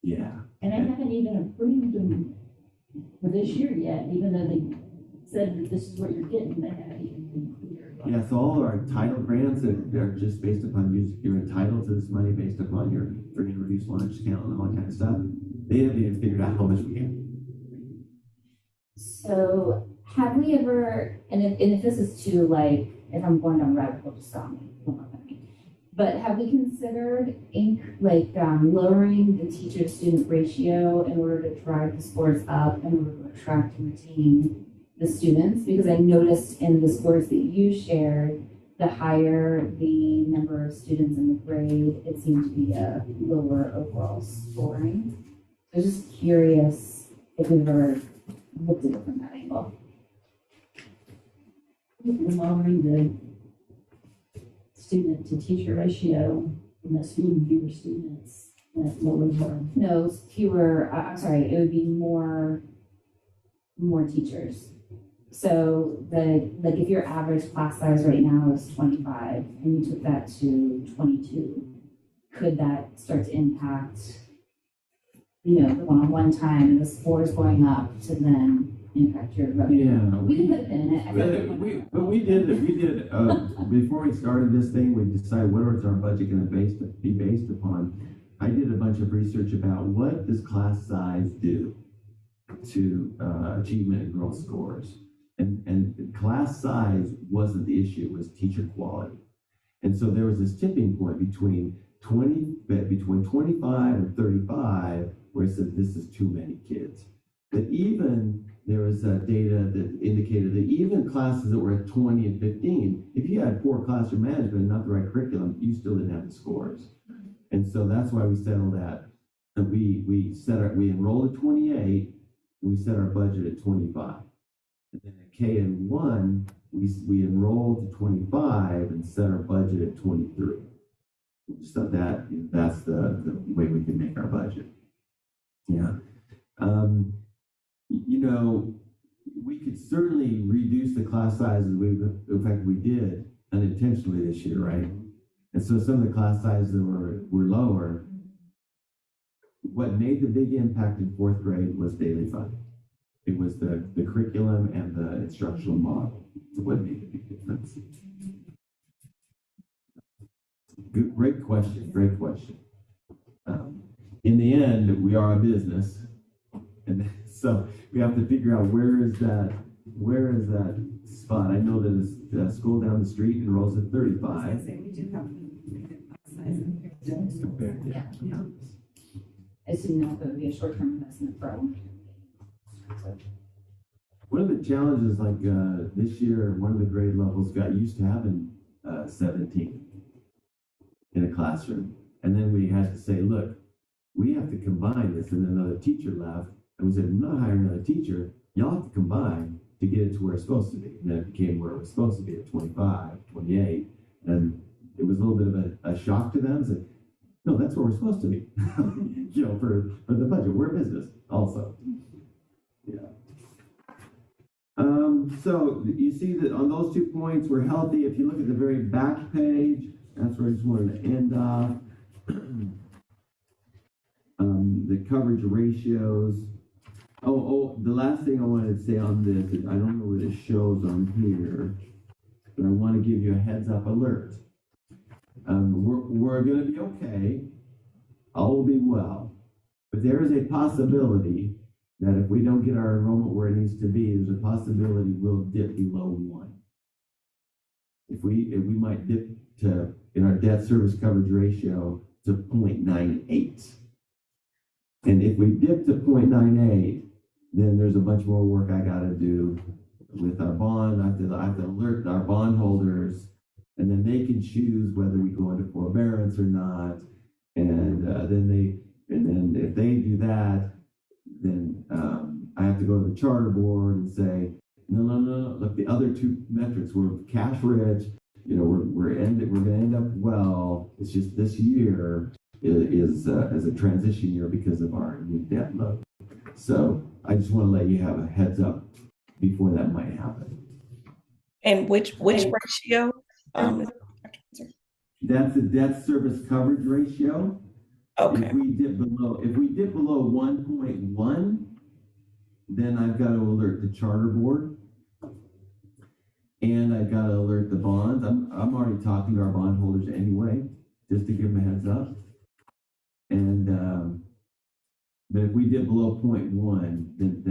Yeah. And they haven't even approved them for this year yet, even though they said that this is what you're getting, they haven't even been cleared. Yeah, so all of our title grants, they're just based upon you're entitled to this money based upon your free and reduced lunch account and all that kind of stuff. They haven't even figured out how much we get. So have we ever, and if this is too like, if I'm going down rabbit hole, just stop me. But have we considered lowering the teacher-student ratio in order to drive the scores up in order to attract and retain the students? Because I noticed in the scores that you shared, the higher the number of students in the grade, it seemed to be a lower overall scoring. So I was just curious if we've ever looked at it from that angle. Lowering the student to teacher ratio, and that's fewer students, that lowers our. No, fewer, I'm sorry, it would be more teachers. So if your average class size right now is 25 and you took that to 22, could that start to impact, the one-on-one time, the scores going up to then impact your revenue? Yeah. We can put a pin in it. I feel like We did before we started this thing, we decided what is our budget going to be based upon. I did a bunch of research about what does class size do to achievement and growth scores. And class size wasn't the issue, it was teacher quality. And so there was this tipping point between 25 and 35, where it said this is too many kids. But even there was data that indicated that even classes that were at 20 and 15, if you had poor classroom management and not the right curriculum, you still didn't have the scores. And so that's why we settled at, and we enrolled at 28, and we set our budget at 25. And then at KN1, we enrolled to 25 and set our budget at 23. So that's the way we can make our budget. Yeah. You know, we could certainly reduce the class sizes. In fact, we did unintentionally this year, right? And so some of the class sizes that were lower. What made the big impact in 4th grade was daily fun. It was the curriculum and the instructional model. What made the big difference? Great question. Great question. In the end, we are a business, and so we have to figure out where is that spot. I know that a school down the street enrolls at 35. We do have class size. Yeah. I just didn't know if it would be a short-term investment for all. One of the challenges, like this year, one of the grade levels got used to having 17 in a classroom. And then we had to say, look, we have to combine this. And another teacher left. And we said, I'm not hiring another teacher. Y'all have to combine to get it to where it's supposed to be. And then it became where it was supposed to be at 25, 28. And it was a little bit of a shock to them. It's like, no, that's where we're supposed to be. You know, for the budget. We're a business also. Yeah. So you see that on those 2 points, we're healthy. If you look at the very back page, that's where I just wanted to end off. The coverage ratios. The last thing I wanted to say on this, is I don't know what it shows on here, but I want to give you a heads up alert. We're going to be okay. All will be well. But there is a possibility that if we don't get our enrollment where it needs to be, there's a possibility we'll dip below 1. If we might dip to, in our debt service coverage ratio, to 0.98. And if we dip to 0.98, then there's a bunch more work I got to do with our bond. I have to alert our bondholders, and then they can choose whether we go into forbearance or not. And then if they do that, then I have to go to the charter board and say, no. Look, the other 2 metrics, we're cash rich. You know, we're going to end up well. It's just this year is as a transition year because of our new debt load. So I just want to let you have a heads up before that might happen. And which ratio? That's the debt service coverage ratio. Okay. If we dip below 1.1, then I've got to alert the charter board, and I've got to alert the bonds. I'm already talking to our bondholders anyway, just to give them a heads up. And but if we dip below 0.1, then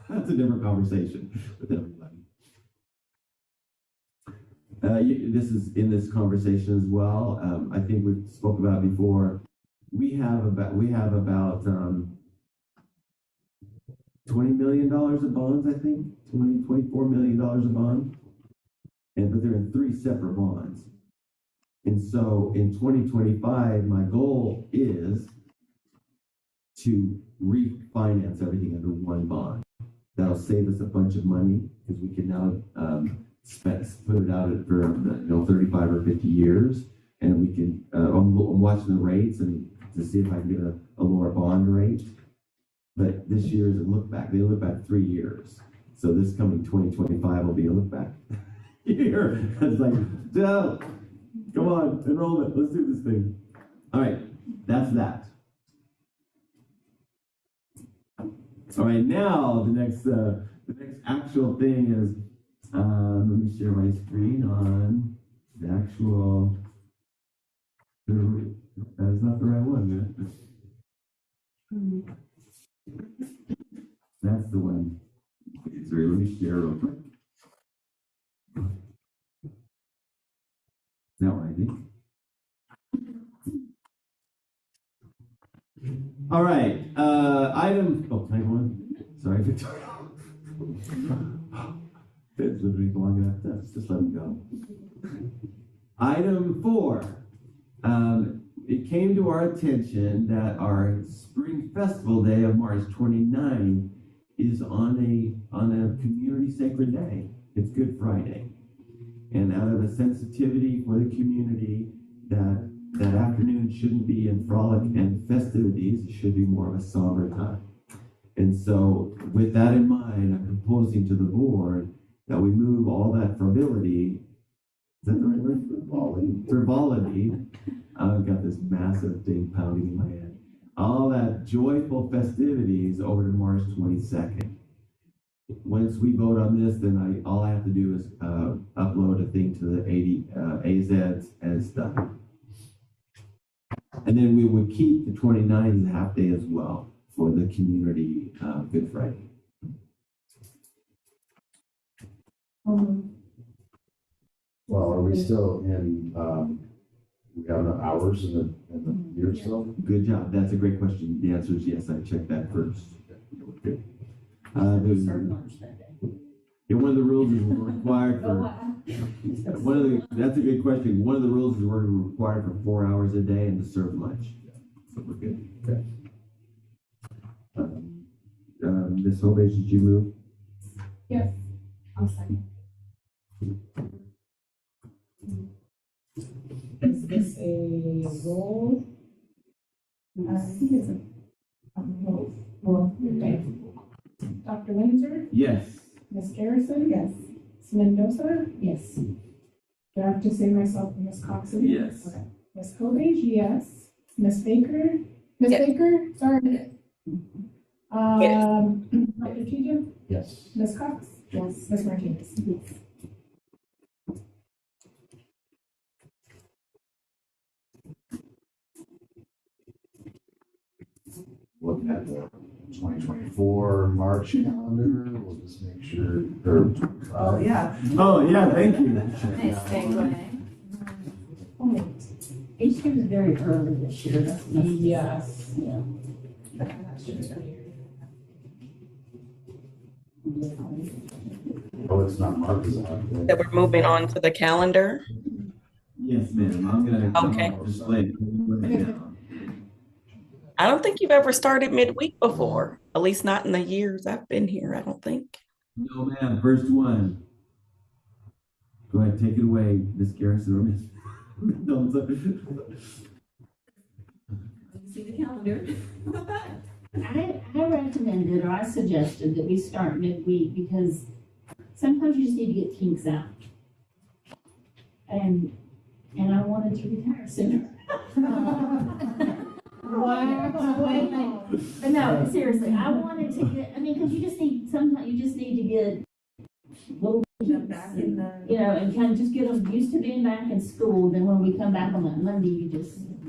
that's a different conversation with everybody. This is in this conversation as well. I think we spoke about before. We have about $20 million of bonds, I think, $24 million of bonds. But they're in 3 separate bonds. And so in 2025, my goal is to refinance everything under 1 bond. That'll save us a bunch of money because we can now put it out for 35 or 50 years, and we can. I'm watching the rates and to see if I can get a lower bond rate. But this year is a look back. They look back 3 years. So this coming 2025 will be a look back year. It's like, no, come on, enrollment, let's do this thing. All right, that's that. All right, now the next actual thing is, let me share my screen on the actual. That is not the right one, man. That's the one. Sorry, let me share real quick. that what I think? All right, item, oh, can I go on? Sorry, Victoria. It's literally long enough, that's just let him go. Item 4, it came to our attention that our Spring Festival Day of March 29 is on a community sacred day. It's Good Friday. And out of a sensitivity for the community that afternoon shouldn't be in frolic and festivities, it should be more of a somber time. And so with that in mind, I'm proposing to the board that we move all that frivolity, is that the right word? Frivolity. I've got this massive thing pounding in my head. All that joyful festivities over to March 22nd. Once we vote on this, then all I have to do is upload a thing to the AZs and stuff. And then we would keep the 29th as a half day as well for the community Good Friday. Well, are we still in, we have enough hours in the year still? Good job. That's a great question. The answer is yes. I checked that first. Good. One of the rules is we're required for that's a good question. One of the rules is we're required for 4 hours a day and to serve lunch. So we're good. Okay. Ms. Holbase, did you move? Yes. I'll second. Is this a role? I think it's a Role. Okay. Dr. Winter, Yes. Ms. Garrison? yes. Ms. Mendoza? Yes. Do I have to say myself and Ms. Cox again? Yes. Okay. Ms. Kovage, yes. Ms. Baker? Ms. Yes. Baker, sorry. Dr. Cheatham? Yes. Ms. Cox? Yes. Ms. Martinez? Yes. Looking at the 2024 March calendar, we'll just make sure, or 25. Oh, yeah. Oh, yeah, thank you. Nice segue. Each year is very early this year. That's Yes. Yeah. Oh, it's not marked as a holiday. That we're moving on to the calendar. Yes, ma'am. I'm gonna Okay. display it. I don't think you've ever started midweek before, at least not in the years I've been here, I don't think. No, ma'am. First one. Go ahead, take it away, Miss Garrison or Miss Mendoza. See the calendar. I recommended or I suggested that we start midweek because sometimes you just need to get kinks out. And I wanted to retire sooner. But no, seriously, I wanted to get, because you just need, sometimes you just need to get little Jump back in the. and kind of just get them used to being back in school. Then when we come back on that Monday,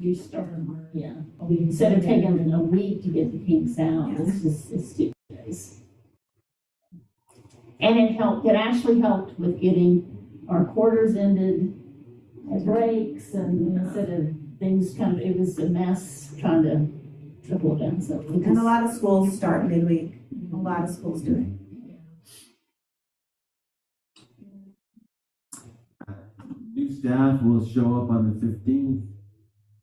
you start, yeah. Instead of taking a week to get the kinks out, it's 2 days. And it actually helped with getting our quarters ended at breaks and instead of things it was a mess trying to triple down. So And a lot of schools start midweek. A lot of schools do it. New staff will show up on the 15th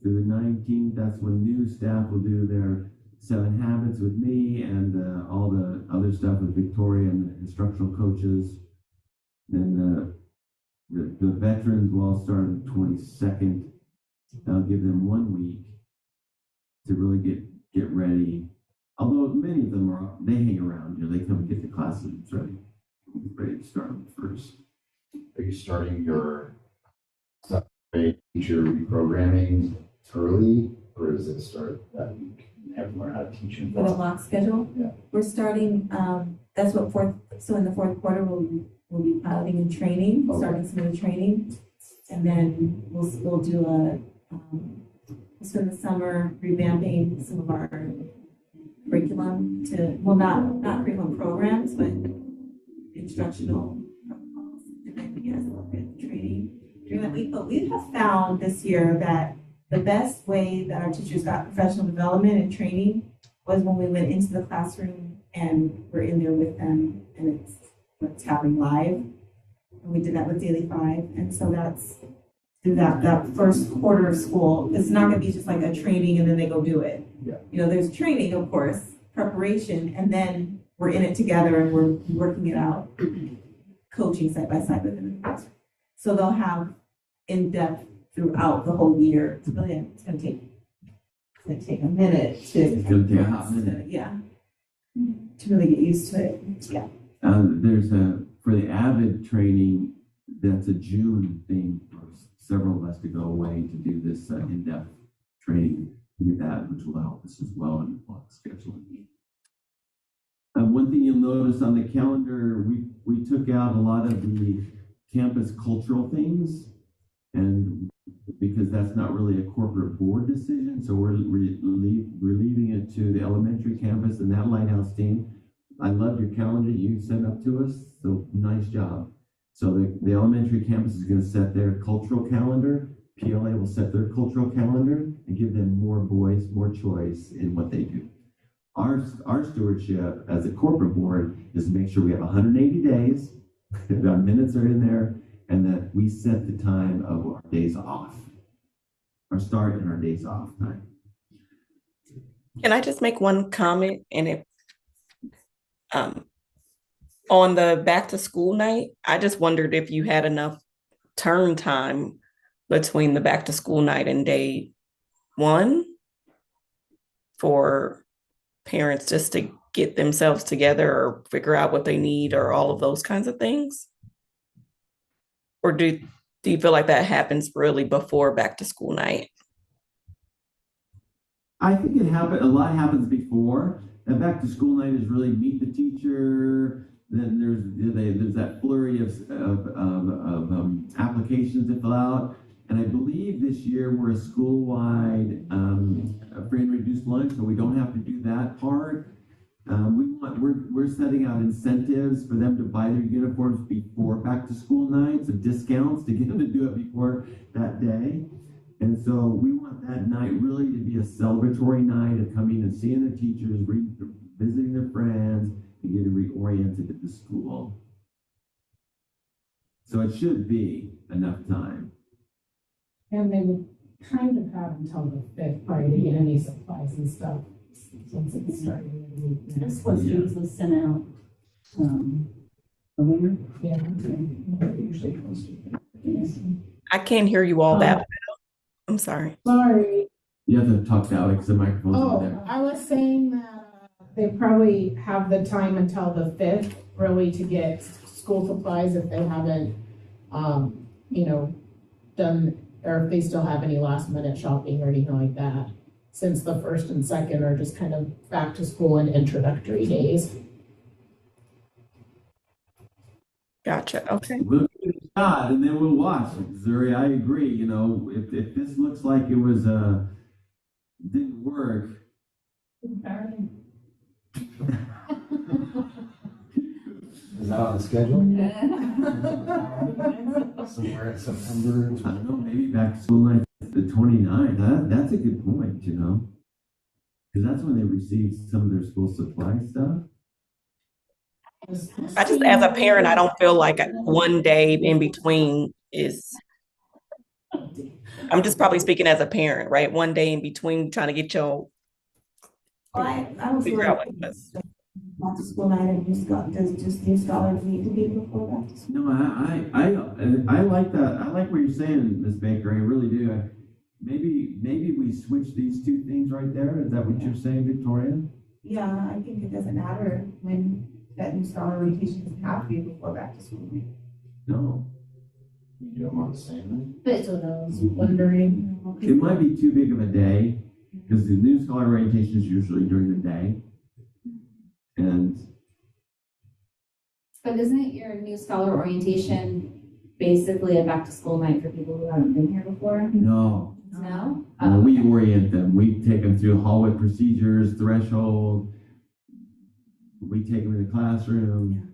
through the 19th. That's when new staff will do their 7 habits with me and all the other stuff with Victoria and the instructional coaches. Then the veterans will all start on the 22nd. That'll give them 1 week to really get ready. Although many of them they hang around, they come and get the classrooms ready to start on the 1st. Are you starting your teacher reprogramming early, or does it start that week? Have to learn how to teach and For the block schedule. Yeah. We're starting, that's what so in the fourth quarter, we'll be piloting and training, Okay. starting some new training. And then we'll do we'll spend the summer revamping some of our curriculum not curriculum programs, but instructional protocols. And then, yes, we'll get training during that week. but we have found this year that the best way that our teachers got professional development and training was when we went into the classroom and we're in there with them and it's happening live. And we did that with Daily Five. And so that's through that first quarter of school. It's not gonna be just like a training and then they go do it. Yeah. You know, there's training, of course, preparation, and then we're in it together and we're working it out, coaching side by side with them. So they'll have in-depth throughout the whole year. It's gonna take a minute to. It's gonna take a hot minute. Yeah. To really get used to it. Yeah. There's for the AVID training, that's a June thing for several of us to go away to do this in-depth training. To get that, which will help us as well in block scheduling. One thing you'll notice on the calendar, we took out a lot of the campus cultural things, and because that's not really a corporate board decision, so we're leaving it to the elementary campus and that Lighthouse team. I love your calendar you sent up to us, so nice job. So the elementary campus is going to set their cultural calendar. PLA will set their cultural calendar and give them more voice, more choice in what they do. Our stewardship as a corporate board is to make sure we have 180 days, that our minutes are in there, and that we set the time of our days off, our start and our days off time. Can I just make one comment? And if on the back to school night, I just wondered if you had enough term time between the back to school night and day one for parents just to get themselves together or figure out what they need or all of those kinds of things? Or do you feel like that happens really before back to school night? I think a lot happens before. And back to school night is really meet the teacher. Then there's that flurry of applications to fill out. And I believe this year we're a school-wide free and reduced lunch, so we don't have to do that part. We're setting out incentives for them to buy their uniforms before back to school nights, and discounts to get them to do it before that day. And so we want that night really to be a celebratory night of coming and seeing their teachers, visiting their friends, and getting reoriented at the school. So it should be enough time. And they would kind of have until the 5th probably to get any supplies and stuff, since it's starting in the week. This was usually sent out, earlier. Yeah. Usually close to. Yes. I can't hear you all that well. I'm sorry. Sorry. You have to talk to Alex, the microphone's over Oh, there. I was saying that they probably have the time until the 5th really to get school supplies if they haven't, done, or if they still have any last minute shopping or anything like that. Since the 1st and 2nd are just kind of back to school and introductory days. Gotcha. Okay. We'll give it a shot and then we'll watch. Zuri, I agree. You know, if this looks like it was didn't work. Is that on the schedule? Somewhere in September. I don't know, maybe back to school night the 29th. That's a good point, you know. Because that's when they receive some of their school supply stuff. I just, as a parent, I don't feel like one day in between is, I'm just probably speaking as a parent, right? One day in between trying to get your, I don't feel figure out like what this. back to school night and does new scholars need to be before back to school? No, I like that. I like what you're saying, Ms. Baker. I really do. Maybe we switch these two things right there. Is that what you're saying, Victoria? Yeah, I think it doesn't matter when that new scholar orientation doesn't have to be before back to school. No. You do them on the same night? That's what I was wondering. It might be too big of a day because the new scholar orientation is usually during the day. But isn't your new scholar orientation basically a back to school night for people who haven't been here before? No. No? We orient them. We take them through hallway procedures, threshold. We take them in the classroom.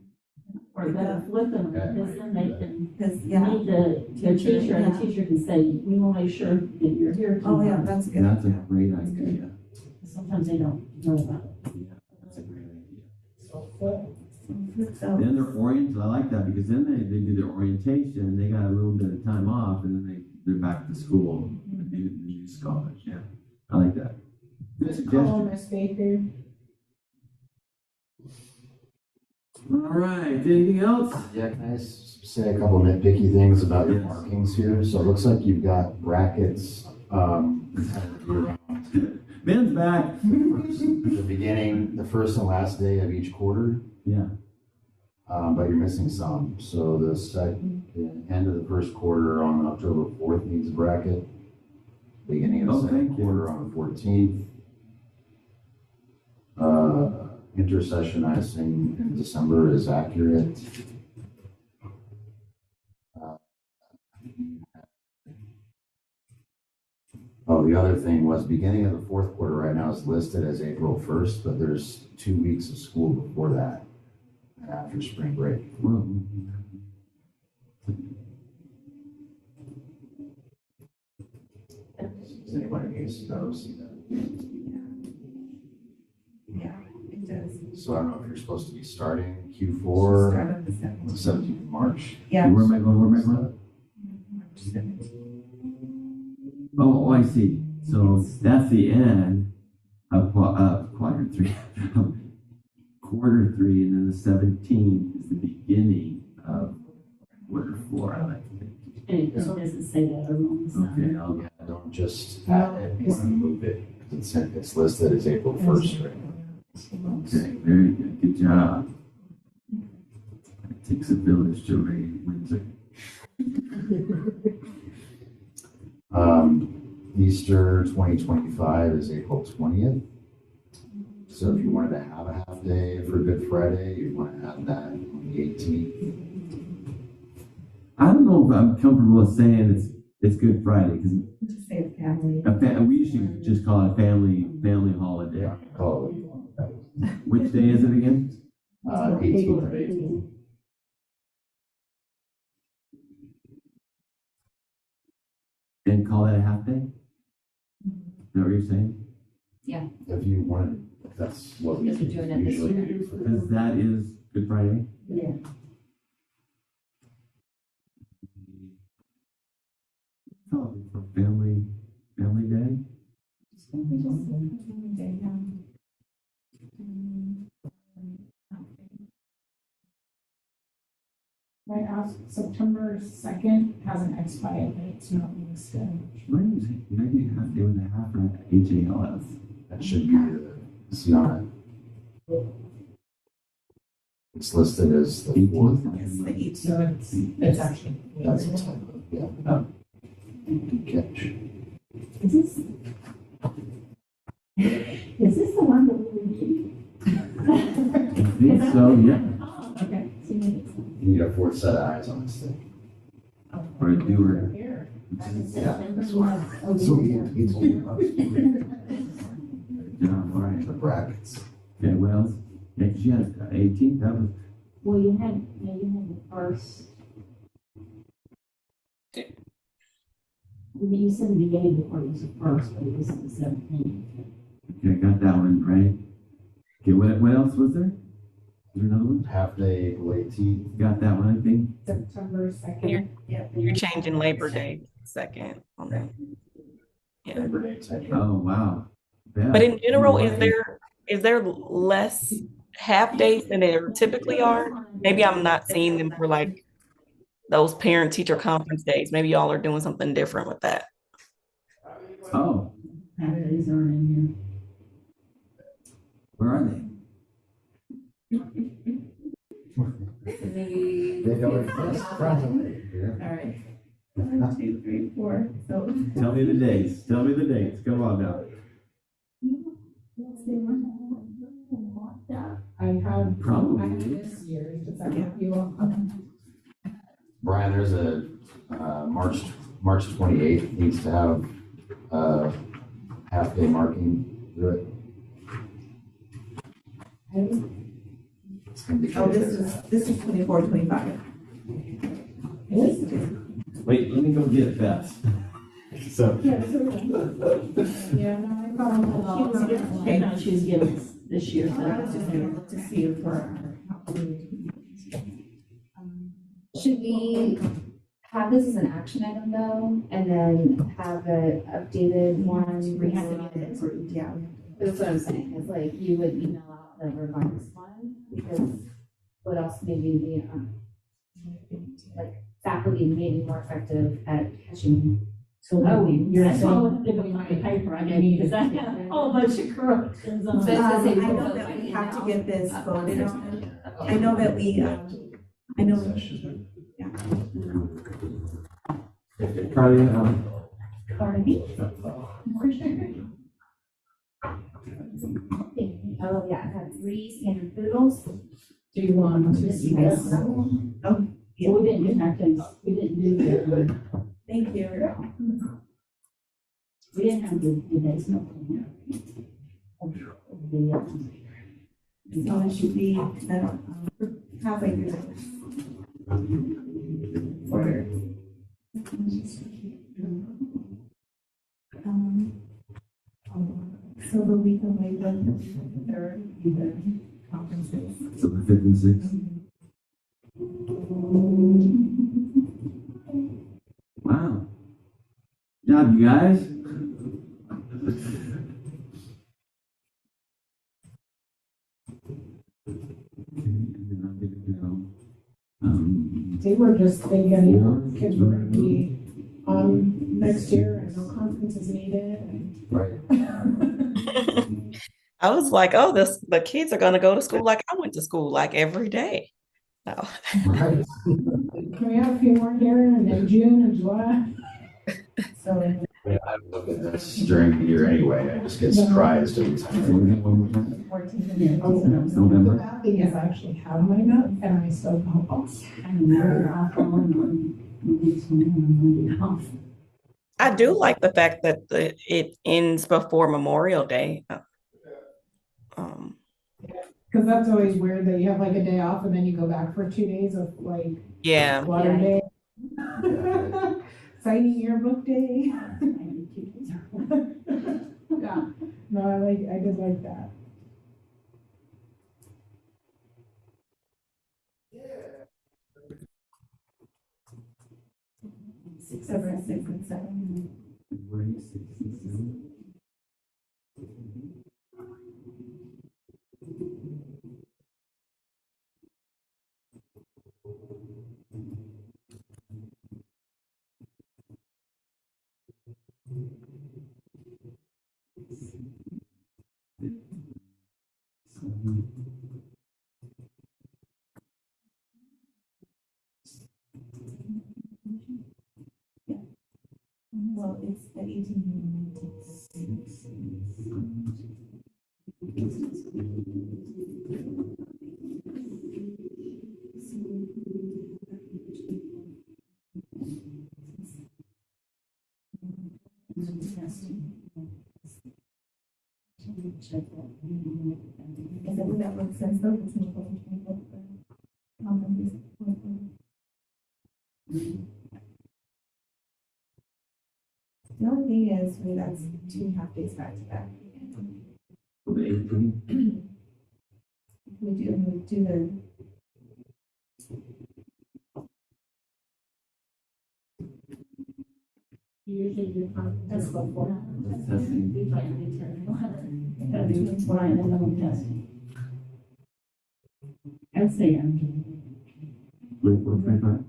or better flip them, Okay. because then they can Because, yeah, meet the teacher, and the teacher can say, we will make sure that you're here oh, yeah, tomorrow. that's good. That's a great idea. Sometimes they don't know about it. Yeah, that's a great idea. So, Then they're oriented, I like that, because then they do their orientation, they got a little bit of time off, and then they're back to school, the new scholars, yeah. I like that. Good Just call suggestion. Miss Baker. All right, anything else? Yeah, can I say a couple nitpicky things about your Yes. markings here? So it looks like you've got brackets, kind of around Ben's back. the beginning, the first and last day of each quarter, Yeah, but you're missing some. So the end of the first quarter on October 4th needs a bracket. Beginning of Oh, the second thank you. quarter on the 14th. Intercession, I assume, in December is accurate. Oh, the other thing was beginning of the fourth quarter right now is listed as April 1st, but there's 2 weeks of school before that and after spring break. well, Does anybody needs to know, see that? yeah, it does. So I don't know if you're supposed to be starting Start Q4 on the 17th. 17th of March. Yeah. where am I going? March 17th. Oh, I see. So that's the end of quarter three. Quarter three, and then the 17th is the beginning of quarter four, I like to think. And it doesn't say that over on the side. Okay, I'll, Yeah, don't just add it, you want to move it. It's listed as April 1st right now. okay, very good. Good job. It takes a village to raise Windsor. Easter 2025 is April 20th. So if you wanted to have a half day for Good Friday, you want to add that on the 18th. I don't know if I'm comfortable with saying it's Good Friday, because Just say family. we usually just call it a family holiday. Oh, Which day is it again? 18th of April. And call it a half day? Is that what you're saying? If you wanted, that's what we Because we're doing it this usually year. do for Because that is Good Friday? Yeah. Probably for family day? Might ask, September 2nd has an expiry date, it's not listed. Maybe a half day with a half or HALS. That should be it's not. It's listed as the 4th. It's the 18th. So it's actually. That's a typo, yeah. Oh. Good catch. Is this the one that we keep? I think so, yeah. Oh, okay. So you need it. You need a fourth set of eyes on this thing. Or a doer. Here. Yeah, that's why. So he told me about Yeah, all right. the brackets. Okay, what else? Yeah, 'cause you had 18th, that was, Well, you had the first. You said the beginning before it was the first, but it was the 17th. okay, got that one, right? Okay, what else was there? Is there another one? Half day, April 18th. Got that one, I think. September 2nd. You're changing Labor Day second on that. Yeah. Labor Day type. Oh, wow. Yeah. But in general, is there less half days than there typically are? Maybe I'm not seeing them for like those parent teacher conference days. Maybe y'all are doing something different with that. Oh, Half days aren't in where are they? They don't exist presently. Yeah. All right. 1, 2, 3, 4. So Tell me the dates. Tell me the dates. Come on now. I have. Probably. I have this year, does that help you all? Brian, there's a March 28th needs to have half day marking through it. Oh, this is 24, 25. Wait, let me go get Beth. So, Yeah, no, I thought Okay, no, she was giving us this year. I was just gonna look to see if we're. Should we have this as an action item though, and then have an updated one? We have to get it approved, yeah. That's what I'm saying, it's like you would email out the revised one, because what else maybe be, like faculty may be more effective at catching. Oh, you're that's saying- all I did with my paper I gave you, because I had a whole bunch of corrections on But it. it's the same I know vote that by we have to email. get this voted on. I know that we, I know, yeah. Carly, Oh, yeah, I have 3 standard poodles. Do you want to see this? We didn't do that, we didn't do that. Thank you. We didn't have the days, no. So it should be, halfway through. Order. So the week of May the 3rd, the conferences. so the 5th and 6th. Wow. Good job, you guys. They were just thinking, you know, kids were gonna be on next year and no conferences needed. And Right. I was like, oh, the kids are gonna go to school like I went to school, like every day. No. Right. can we have a few more here and then June and July? So I mean, I look at this during the year anyway, I just get surprised every time. 14. November. The bad thing is I actually have my note and I still go off. I mean, we're off on next one, and I'm off. I do like the fact that it ends before Memorial Day. Cause that's always weird that you have like a day off and then you go back for 2 days of like Yeah. water day. Signing yearbook day. Yeah, no, I did like that. September 6th and 7th. February 6th and 7th. Well, it's the 18th and 19th. Is that would that make sense though? It's in the conferences. The only thing is, that's 2.5 days back to back. For the 18th. We do the. Usually do conferences before. That's testing. We can't do 10 and 11. Gotta do it right, and then we'll test it. I'd say I'm 24, 25.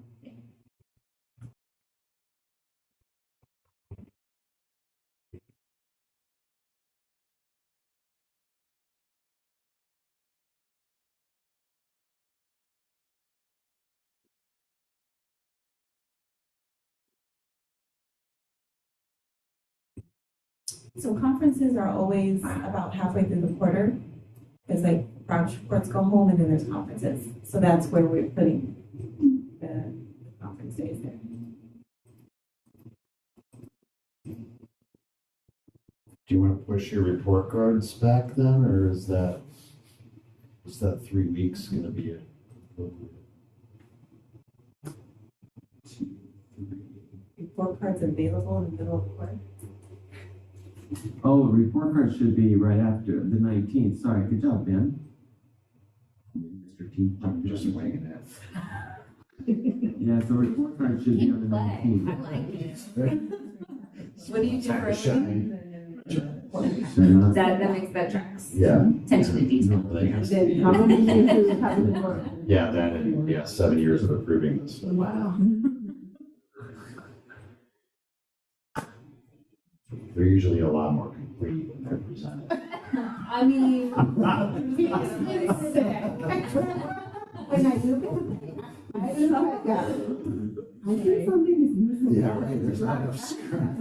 So conferences are always about halfway through the quarter. Because like progress reports go home and then there's conferences. So that's where we're putting the conference days there. Do you want to push your report cards back then, or is that? Is that 3 weeks gonna be it? Report cards available in the middle of court. Oh, report card should be right after the 19th. Sorry, good job, Ben. Mr. T. I'm just winging it. Yeah, so report card should be on the 19th. What do you do Time for to a shine. living? Shut up. That makes that tracks. Yeah. Attention to detail. Then how many years do you have in work? Yeah, that and, yeah, 7 years of approving this. Wow. They're usually a lot more complete when they're presented. I mean. When I look at it, I feel like, I think something is missing. Yeah, right, there's not enough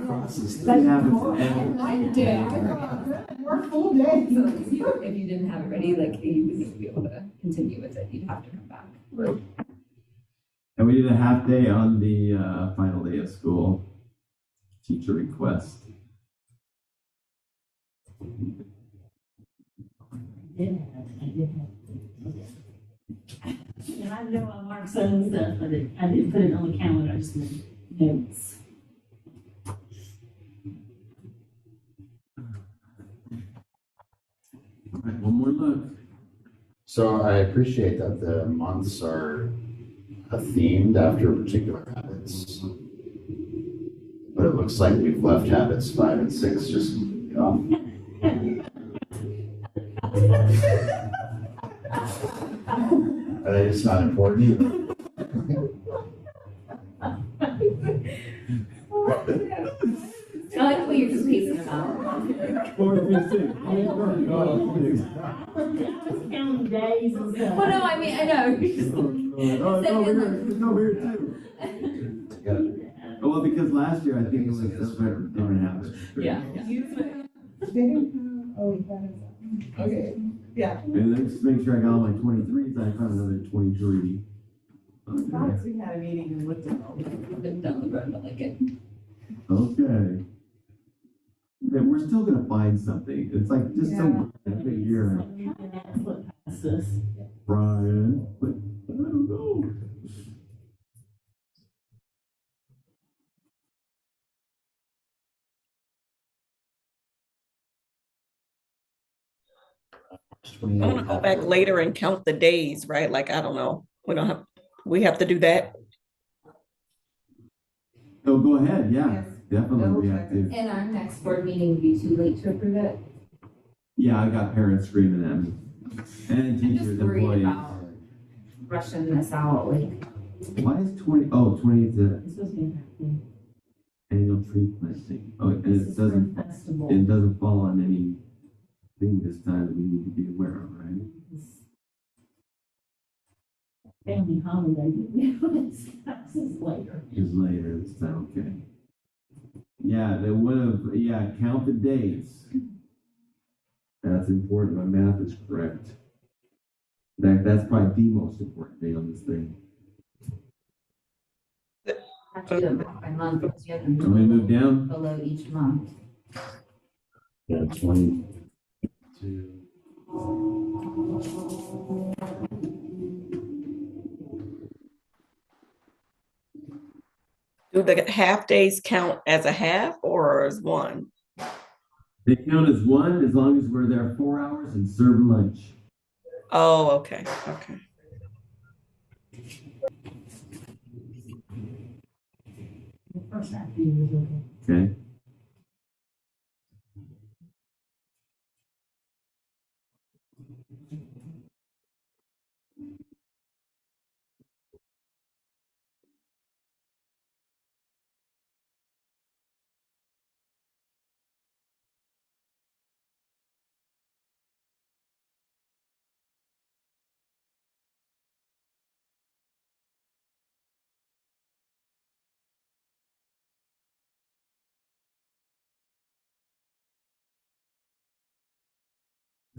crosses. That's Yeah, but- horrible. I did. Work full day. So if you didn't have it ready, like you wouldn't be able to continue with it, you'd have to come back. And we did a half day on the final day of school. Teacher request. And I know I marked some stuff, but I didn't put it on the calendar, I just made notes. All right, one more look. So I appreciate that the months are themed after particular habits. But it looks like we've left habits 5 and 6 just off. Are they just not important? I like the way you're just pacing them out. 4, 3, 6. Just counting days and stuff. Well, no, I mean, I know. Oh, it's over here. It's over here too. Yeah. Well, because last year I think it was different habits. Yeah. Okay, yeah. And then just make sure I got all my 23s. I found another 23. Okay. We had a meeting and looked at all. Been down the road, but like it. Okay. Then we're still gonna find something. It's like just some big year. Look past this. Brian, but I don't know. I want to go back later and count the days, right? Like, I don't know. We have to do that. Oh, go ahead. Yeah, Yes. definitely we have to. And our next board meeting would be too late to approve it. Yeah, I got parents screaming at me. And I'm just teachers, worried employees. about rushing this out, like. Why is 20, oh, 20 is the It's supposed to be a happy. annual tree planting. Oh, and This it is for a doesn't, festival. it doesn't fall on any thing this time that we need to be aware of, right? Family holiday, this is later. Is later this time, okay. Yeah, they would have, yeah, count the days. That's important, my math is correct. That's probably the most important thing on this thing. Actually, do it month by month, because you have to Can we move down? below each month. Yeah, 22. Do the half days count as a half or as one? They count as one as long as we're there 4 hours and serve lunch. Oh, okay, okay. The first half of the year was okay. Okay.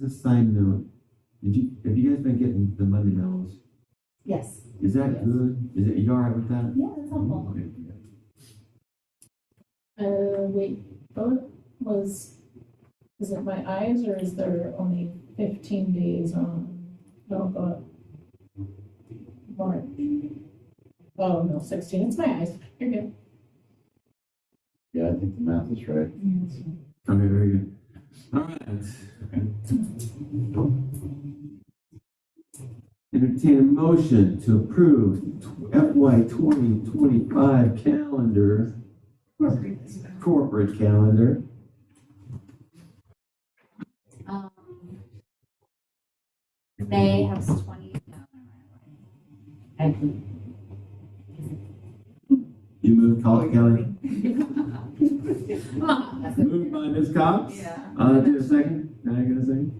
As a side note, have you guys been getting the Monday memos? Yes. Is that Yes. good? Is it, you all right with that? Yeah, that's helpful. Okay. Wait, vote was, is it my eyes or is there only 15 days on? No, March. Oh, no, 16, it's my eyes, you're good. Yeah, I think the math is right. Okay, very good. All right. Entertain a motion to approve FY 2025 calendar, corporate calendar. Um, May has 20. You moved, Kelly? Come on, that's it. Moved by Ms. Cox? Yeah. Do a second? Can I get a second?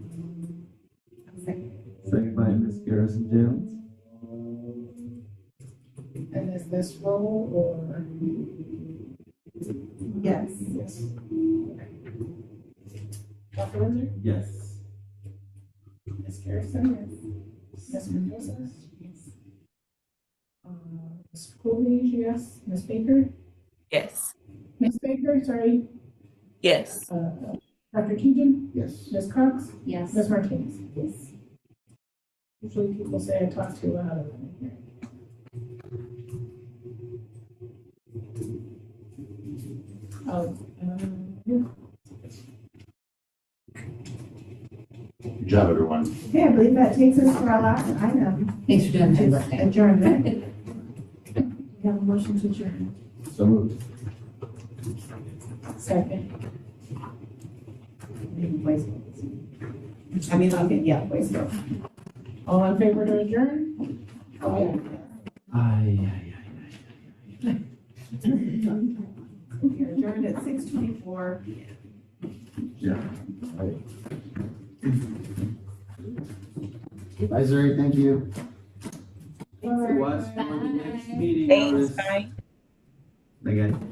Second by Ms. Garrison Jones. And is this role or? Yes. Yes. Dr. Windsor? Yes. Ms. Garrison? Yes. Ms. Mendoza? Yes. Ms. Coolidge, yes. Ms. Baker? Yes. Ms. Baker, sorry. Yes. Dr. Keegan? Yes. Ms. Cox? Yes. Ms. Martinez? Yes. Usually people say I talk too loud. Oh, yeah. Good job, everyone. Okay, I believe that takes us to our last item, Thanks for doing which is that. adjournment. We have a motion to adjourn. So moved. Second. I mean, okay, yeah, voice vote. All in favor to adjourn? Oh, Aye. We are adjourned at 6:24. Yeah. Bye, Zuri, thank you. What's the next meeting Thanks. notice? Bye. Again.